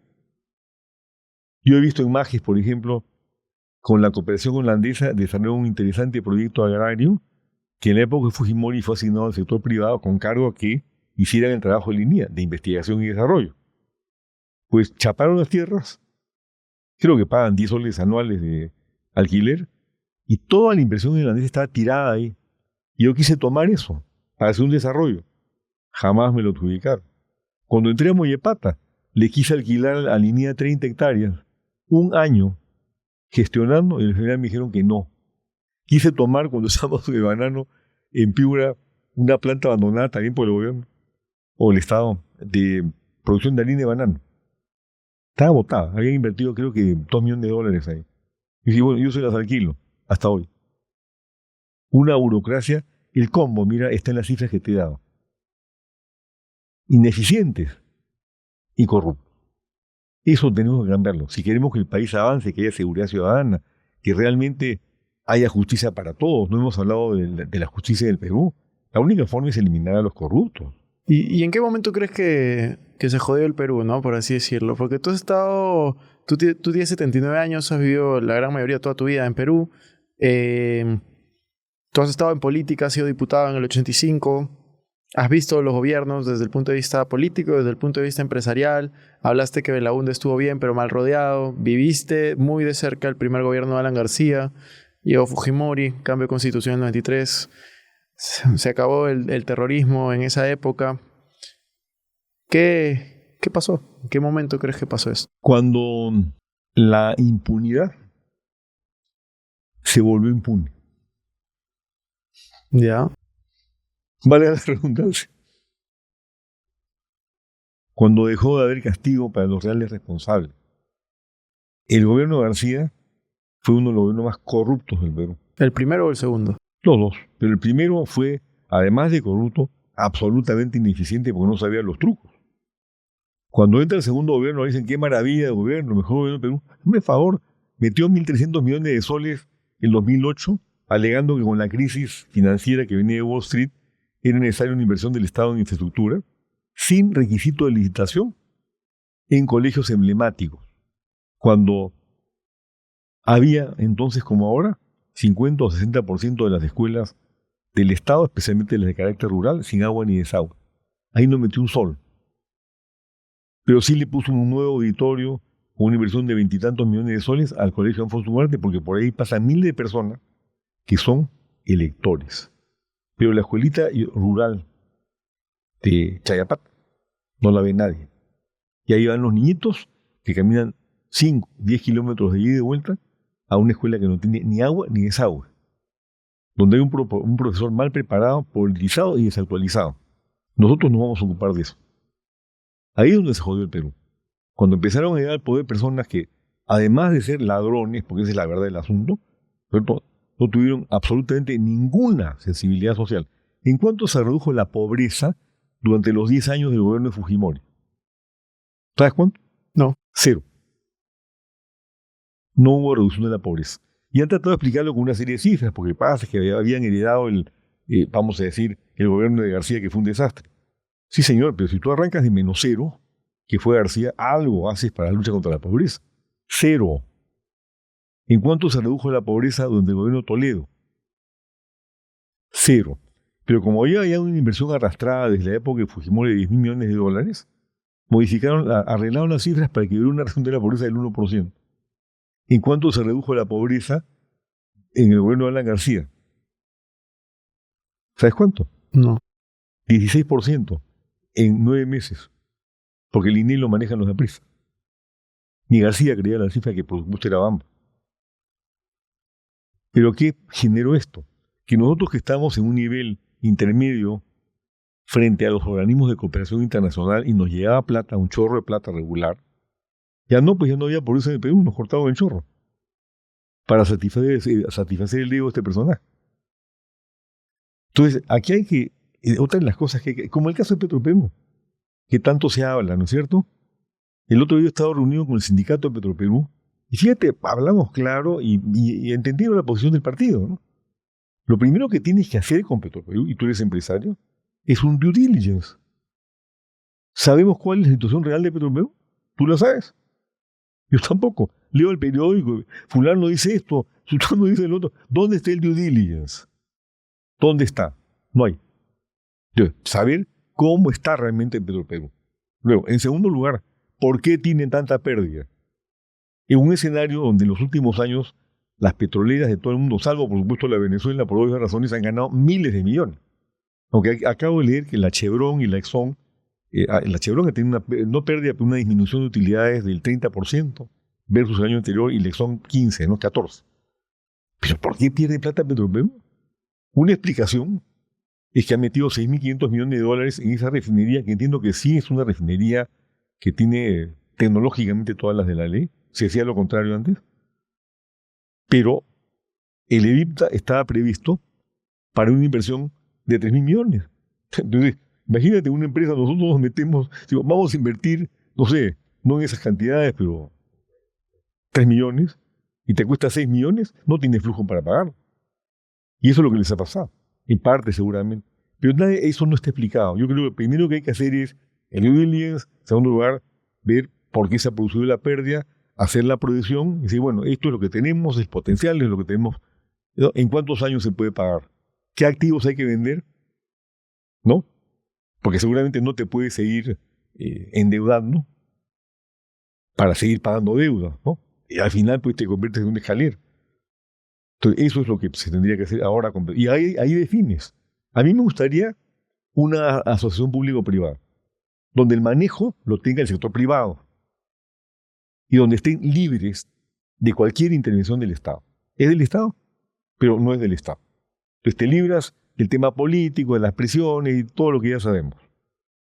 Yo he visto en Magis, por ejemplo, con la cooperación holandesa, desarrolló un interesante proyecto agrario que en la época de Fujimori fue asignado al sector privado con cargo a que hicieran el trabajo de línea de investigación y desarrollo. Pues chaparon las tierras, creo que pagan 10 soles anuales de alquiler, y toda la inversión holandesa estaba tirada ahí. Y yo quise tomar eso para hacer un desarrollo. Jamás me lo adjudicaron. Cuando entré a Mollepata, le quise alquilar a Línea 30 hectáreas, un año, gestionando, y al final me dijeron que no. Quise tomar, cuando estábamos de banano en Piura, una planta abandonada también por el gobierno, o el Estado, de producción de harina de banano. Estaba botada, habían invertido creo que $2 millones ahí. Y dije, bueno, yo se las alquilo, hasta hoy. Una burocracia, el combo, mira, está en las cifras que te he dado. Ineficientes y corruptos. Eso tenemos que cambiarlo. Si queremos que el país avance, que haya seguridad ciudadana, que realmente haya justicia para todos. No hemos hablado de la justicia del Perú. La única forma es eliminar a los corruptos. ¿Y en qué momento crees que se jodió el Perú, ¿no? Por así decirlo? Porque tú has estado... Tú tienes 79 años, has vivido la gran mayoría de toda tu vida en Perú. Tú has estado en política, has sido diputado en el 85. Has visto los gobiernos desde el punto de vista político, desde el punto de vista empresarial. Hablaste que Belaúnde estuvo bien, pero mal rodeado. Viviste muy de cerca el primer gobierno de Alan García. Llegó Fujimori, cambio de constitución en el 93. Se acabó el terrorismo en esa época. ¿Qué pasó? ¿En qué momento crees que pasó esto? Cuando la impunidad se volvió impune. Ya. Vale la redundancia. Cuando dejó de haber castigo para los reales responsables. El gobierno de García fue uno de los gobiernos más corruptos del Perú. ¿El primero o el segundo? Los dos. Pero el primero fue, además de corrupto, absolutamente ineficiente porque no sabía los trucos. Cuando entra el segundo gobierno, dicen, qué maravilla de gobierno, mejor gobierno del Perú. Hazme el favor, metió 1.300 millones de soles en 2008, alegando que con la crisis financiera que venía de Wall Street, era necesaria una inversión del Estado en infraestructura, sin requisito de licitación, en colegios emblemáticos. Cuando había, entonces como ahora, 50 o 60% de las escuelas del Estado, especialmente las de carácter rural, sin agua ni desagüe. Ahí no metió un sol. Pero sí le puso un nuevo auditorio con una inversión de 20 y tantos millones de soles al Colegio Alfonso Ugarte, porque por ahí pasan miles de personas que son electores. Pero la escuelita rural de Chayapata no la ve nadie. Y ahí van los niñitos que caminan 5, 10 kilómetros de ida y de vuelta a una escuela que no tiene ni agua ni desagüe, donde hay un profesor mal preparado, politizado y desactualizado. Nosotros nos vamos a ocupar de eso. Ahí es donde se jodió el Perú. Cuando empezaron a llegar al poder personas que, además de ser ladrones, porque esa es la verdad del asunto, no tuvieron absolutamente ninguna sensibilidad social. ¿En cuánto se redujo la pobreza durante los 10 años del gobierno de Fujimori? ¿Sabes cuánto? No. 0. No hubo reducción de la pobreza. Y han tratado de explicarlo con una serie de cifras, porque pasa que habían heredado vamos a decir, el gobierno de García, que fue un desastre. Sí, señor, pero si tú arrancas de -0, que fue García, algo haces para la lucha contra la pobreza. 0. ¿En cuánto se redujo la pobreza durante el gobierno de Toledo? 0. Pero como había una inversión arrastrada desde la época de Fujimori de $10.000 millones, arreglaron las cifras para que hubiera una reducción de la pobreza del 1%. ¿En cuánto se redujo la pobreza en el gobierno de Alan García? ¿Sabes cuánto? No. 16% en 9 meses. Porque el INE lo manejan los de APRESA. Ni García creía la cifra que por supuesto era Bamba. ¿Pero qué generó esto? Que nosotros que estamos en un nivel intermedio frente a los organismos de cooperación internacional y nos llegaba plata, un chorro de plata regular, ya no había pobreza en el Perú, nos cortaban el chorro para satisfacer el ego de este personaje. Entonces, aquí hay que, otra de las cosas como el caso de Petroperú, que tanto se habla, ¿no es cierto? El otro día he estado reunido con el sindicato de Petroperú, y fíjate, hablamos claro y entendieron la posición del partido, ¿no? Lo primero que tienes que hacer con Petroperú, y tú eres empresario, es un due diligence. ¿Sabemos cuál es la situación real de Petroperú? ¿Tú la sabes? Yo tampoco. Leo el periódico, fulano dice esto, sultano dice el otro. ¿Dónde está el due diligence? ¿Dónde está? No hay. Entonces, saber cómo está realmente Petroperú. Luego, en segundo lugar, ¿por qué tienen tanta pérdida? En un escenario donde en los últimos años las petroleras de todo el mundo, salvo por supuesto la Venezuela, por obvias razones, han ganado miles de millones. Aunque acabo de leer que la Chevron y la Exxon, la Chevron tiene no pérdida, pero una disminución de utilidades del 30% versus el año anterior, y la Exxon 15, ¿no? 14. ¿Pero por qué pierde plata Petroperú? Una explicación es que ha metido $6.500 millones en esa refinería, que entiendo que sí es una refinería que tiene tecnológicamente todas las de la ley. Se decía lo contrario antes. Pero el EBITDA estaba previsto para una inversión de $3.000 millones. Entonces, imagínate una empresa, nosotros nos metemos, digo, vamos a invertir, no sé, no en esas cantidades, pero 3 millones, y te cuesta 6 millones, no tienes flujo para pagar. Y eso es lo que les ha pasado, en parte seguramente. Pero eso no está explicado. Yo creo que lo primero que hay que hacer es el due diligence, en segundo lugar, ver por qué se ha producido la pérdida, hacer la proyección y decir, bueno, esto es lo que tenemos, es potencial, es lo que tenemos, ¿no? ¿En cuántos años se puede pagar? ¿Qué activos hay que vender? ¿No? Porque seguramente no te puedes seguir endeudando para seguir pagando deuda, ¿no? Y al final pues te conviertes en un escalero. Entonces eso es lo que se tendría que hacer ahora. Y ahí defines. A mí me gustaría una asociación público-privada, donde el manejo lo tenga el sector privado y donde estén libres de cualquier intervención del Estado. Es del Estado, pero no es del Estado. Entonces te libras del tema político, de las presiones y todo lo que ya sabemos.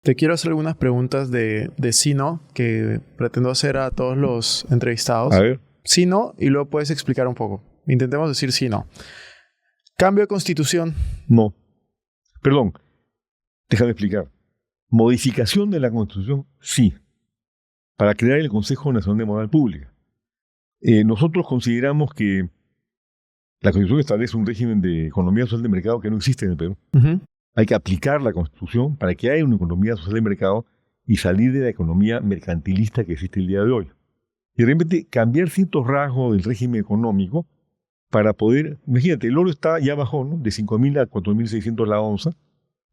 Te quiero hacer algunas preguntas de sí, no, que pretendo hacer a todos los entrevistados. A ver. Sí, no, y luego puedes explicar un poco. Intentemos decir sí, no. Cambio de constitución. No. Perdón, déjame explicar. Modificación de la Constitución, sí. Para crear el Consejo Nacional de Moral Pública. Nosotros consideramos que la Constitución establece un régimen de economía social de mercado que no existe en el Perú. Uh-huh. Hay que aplicar la Constitución para que haya una economía social de mercado y salir de la economía mercantilista que existe el día de hoy. Y de repente cambiar ciertos rasgos del régimen económico para poder... Imagínate, el oro ya bajó, ¿no? De 5.000 a 4.600 la onza,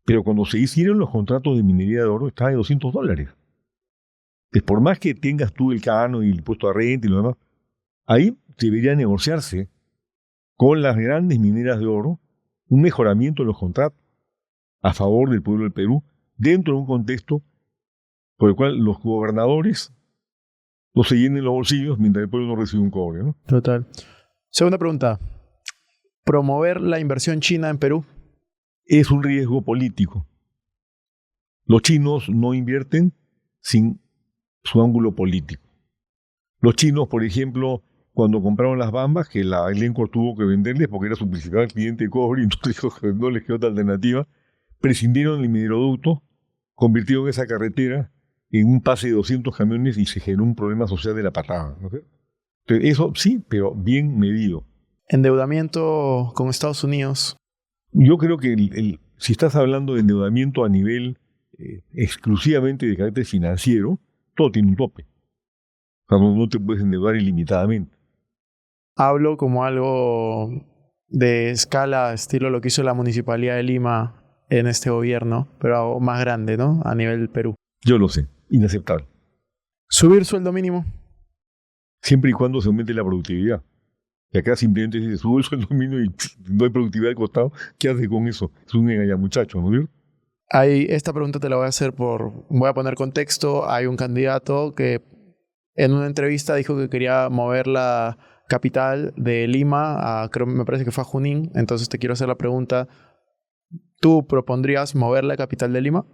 pero cuando se hicieron los contratos de minería de oro estaba de $200. Pues por más que tengas tú el cano y el impuesto a renta y lo demás, ahí debería negociarse con las grandes mineras de oro un mejoramiento de los contratos a favor del pueblo del Perú, dentro de un contexto por el cual los gobernadores no se llenen los bolsillos mientras el pueblo no recibe un cobre, ¿no? Total. Segunda pregunta. ¿Promover la inversión china en Perú? Es un riesgo político. Los chinos no invierten sin su ángulo político. Los chinos, por ejemplo, cuando compraron las Bambas, que la Glencore tuvo que venderles porque era su principal cliente de cobre y no les quedó otra alternativa, prescindieron del mineroducto, convirtieron esa carretera en un pase de 200 camiones y se generó un problema social de la patada, ¿no? Entonces, eso sí, pero bien medido. Endeudamiento con Estados Unidos. Yo creo que si estás hablando de endeudamiento a nivel exclusivamente de carácter financiero, todo tiene un tope. O sea, no te puedes endeudar ilimitadamente. Hablo como algo de escala, estilo lo que hizo la Municipalidad de Lima en este gobierno, pero algo más grande, ¿no? A nivel Perú. Yo lo sé, inaceptable. Subir sueldo mínimo. Siempre y cuando se aumente la productividad. Y acá simplemente se sube el sueldo mínimo y no hay productividad al costado. ¿Qué hace con eso? Es un engaña muchacho, ¿no es cierto? Esta pregunta te la voy a hacer voy a poner contexto. Hay un candidato que en una entrevista dijo que quería mover la capital de Lima me parece que fue a Junín. Entonces te quiero hacer la pregunta, ¿tú propondrías mover la capital de Lima?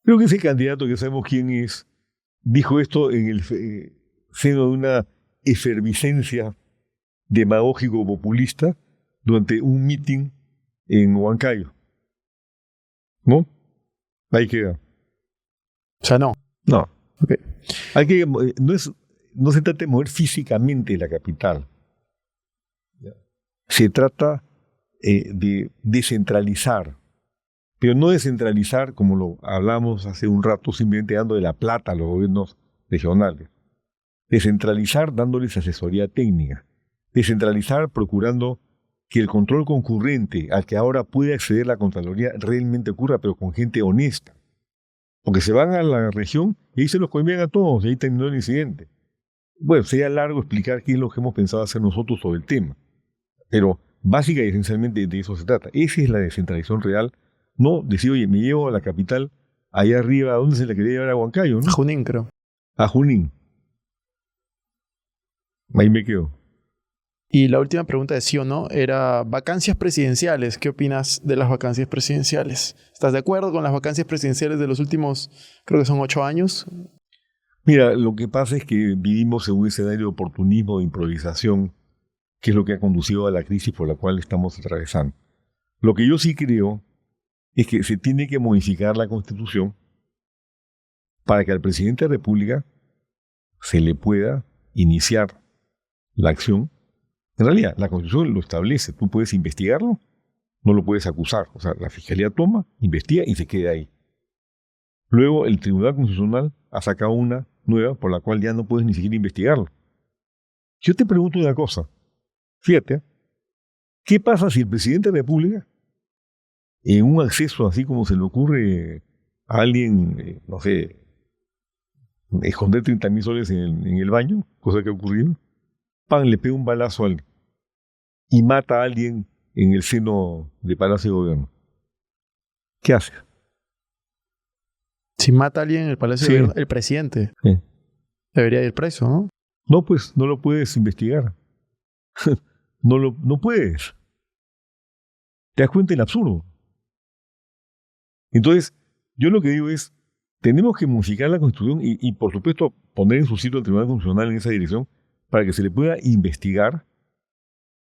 Creo que ese candidato, que sabemos quién es, dijo esto en el seno de una efervescencia demagógico-populista durante un meeting en Huancayo. ¿No? Ahí queda. O sea, no. No. Okay. No se trata de mover físicamente la capital. Se trata de descentralizar. Pero no descentralizar, como lo hablamos hace un rato, simplemente dando de la plata a los gobiernos regionales. Descentralizar dándoles asesoría técnica. Descentralizar procurando que el control concurrente al que ahora puede acceder la Contraloría realmente ocurra, pero con gente honesta. Porque se van a la región y ahí se los coimían a todos y ahí terminó el incidente. Bueno, sería largo explicar qué es lo que hemos pensado hacer nosotros sobre el tema. Pero básica y esencialmente de eso se trata. Esa es la descentralización real. No decir, oye, me llevo a la capital allá arriba, ¿a dónde se la quería llevar? A Huancayo, ¿no? A Junín, creo. A Junín. Ahí me quedo. Y la última pregunta de sí o no era vacancias presidenciales. ¿Qué opinas de las vacancias presidenciales? ¿Estás de acuerdo con las vacancias presidenciales de los últimos, creo que son 8 años? Mira, lo que pasa es que vivimos en un escenario de oportunismo, de improvisación, que es lo que ha conducido a la crisis por la cual estamos atravesando. Lo que yo sí creo es que se tiene que modificar la Constitución para que al presidente de la República se le pueda iniciar la acción. En realidad, la Constitución lo establece. Tú puedes investigarlo, no lo puedes acusar. O sea, la Fiscalía toma, investiga y se queda ahí. Luego, el Tribunal Constitucional ha sacado una nueva por la cual ya no puedes ni siquiera investigarlo. Yo te pregunto una cosa. Fíjate, ¿qué pasa si el presidente de la República, en un acceso así como se le ocurre a alguien, no sé, esconder 30.000 soles en el baño, cosa que ha ocurrido, le pega un balazo a alguien y mata a alguien en el seno de Palacio de Gobierno? ¿Qué hace? Si mata a alguien en el Palacio de Gobierno, el presidente debería ir preso, ¿no? No, pues no lo puedes investigar. No puedes. ¿Te das cuenta del absurdo? Entonces, yo lo que digo es, tenemos que modificar la Constitución y por supuesto, poner en su sitio el Tribunal Constitucional en esa dirección para que se le pueda investigar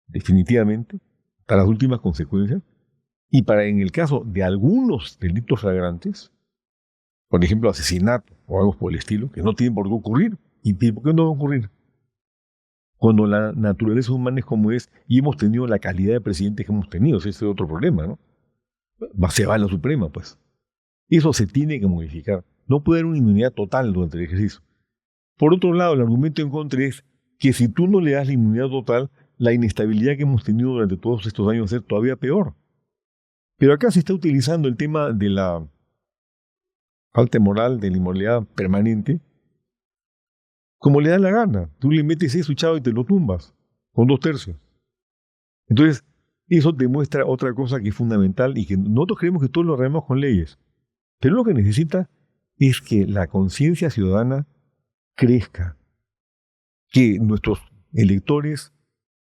definitivamente hasta las últimas consecuencias y para, en el caso de algunos delitos flagrantes, por ejemplo, asesinato o algo por el estilo, que no tienen por qué ocurrir. ¿Y por qué no va a ocurrir? Cuando la naturaleza humana es como es y hemos tenido la calidad de presidentes que hemos tenido. Ese es otro problema, ¿no? Se va a la Suprema, pues. Eso se tiene que modificar. No puede haber una inmunidad total durante el ejercicio. Por otro lado, el argumento en contra es que si tú no le das la inmunidad total, la inestabilidad que hemos tenido durante todos estos años va a ser todavía peor. Pero acá se está utilizando el tema de la falta moral, de la inmoralidad permanente, como le da la gana. Tú le metes eso, chavo, y te lo tumbas con 2/3. Entonces, eso demuestra otra cosa que es fundamental y que nosotros creemos que todos lo arreglamos con leyes. Pero lo que necesita es que la conciencia ciudadana crezca, que nuestros electores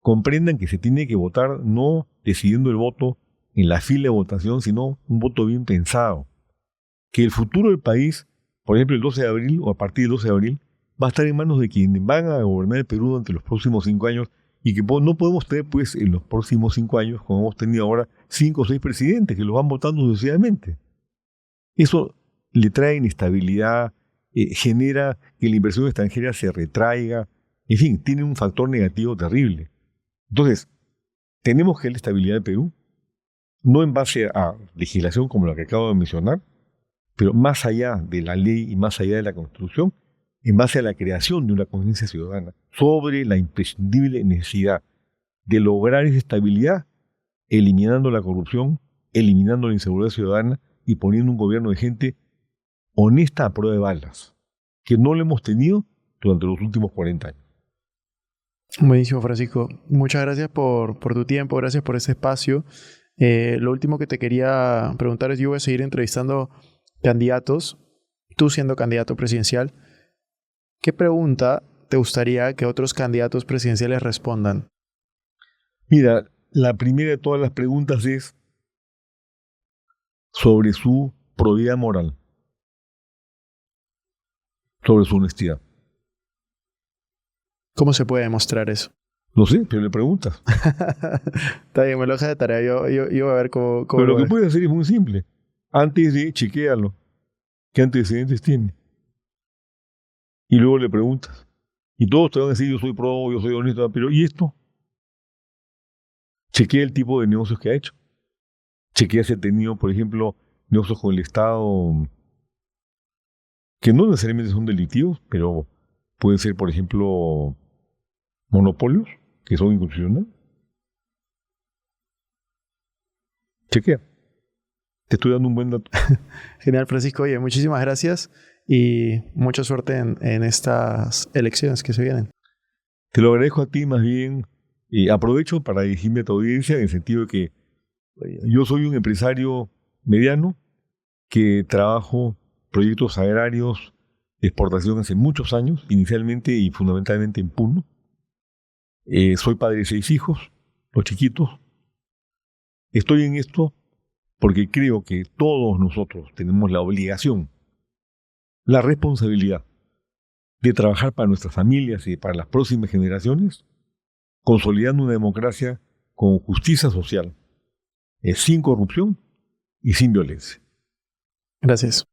comprendan que se tiene que votar no decidiendo el voto en la fila de votación, sino un voto bien pensado. Que el futuro del país, por ejemplo el 12 de abril o a partir del 12 de abril, va a estar en manos de quienes van a gobernar el Perú durante los próximos 5 años y que no podemos tener pues en los próximos 5 años, como hemos tenido ahora, 5 o 6 presidentes que los van votando sucesivamente. Eso le trae inestabilidad, genera que la inversión extranjera se retraiga. En fin, tiene un factor negativo terrible. Entonces, tenemos que la estabilidad de Perú, no en base a legislación como la que acabo de mencionar, pero más allá de la ley y más allá de la Constitución, en base a la creación de una conciencia ciudadana sobre la imprescindible necesidad de lograr esa estabilidad, eliminando la corrupción, eliminando la inseguridad ciudadana y poniendo un gobierno de gente honesta a prueba de balas, que no lo hemos tenido durante los últimos 40 años. Buenísimo, Francisco. Muchas gracias por tu tiempo, gracias por ese espacio. Lo último que te quería preguntar es, yo voy a seguir entrevistando candidatos, tú siendo candidato presidencial, ¿qué pregunta te gustaría que otros candidatos presidenciales respondan? Mira, la primera de todas las preguntas es sobre su probidad moral, sobre su honestidad. ¿Cómo se puede demostrar eso? No sé, pero le preguntas. Está bien, me lo dejas de tarea. Yo voy a ver cómo pero lo que es. puedes hacer es muy simple. Antes de chequéalo, ¿qué antecedentes tiene? Y luego le preguntas. Y todos te van a decir, yo soy pro, yo soy honesto, pero ¿y esto? Chequea el tipo de negocios que ha hecho. Chequea si ha tenido, por ejemplo, negocios con el Estado que no necesariamente son delictivos, pero pueden ser, por ejemplo, monopolios que son inconstitucionales. Chequea. Te estoy dando un buen dato. Genial, Francisco. Oye, muchísimas gracias y mucha suerte en estas elecciones que se vienen. Te lo agradezco a ti más bien. Aprovecho para dirigirme a tu audiencia en el sentido de que yo soy un empresario mediano que trabajo proyectos agrarios de exportación hace muchos años, inicialmente y fundamentalmente en Puno. Soy padre de 6 hijos, los chiquitos. Estoy en esto porque creo que todos nosotros tenemos la obligación, la responsabilidad de trabajar para nuestras familias y para las próximas generaciones, consolidando una democracia con justicia social, sin corrupción y sin violencia. Gracias.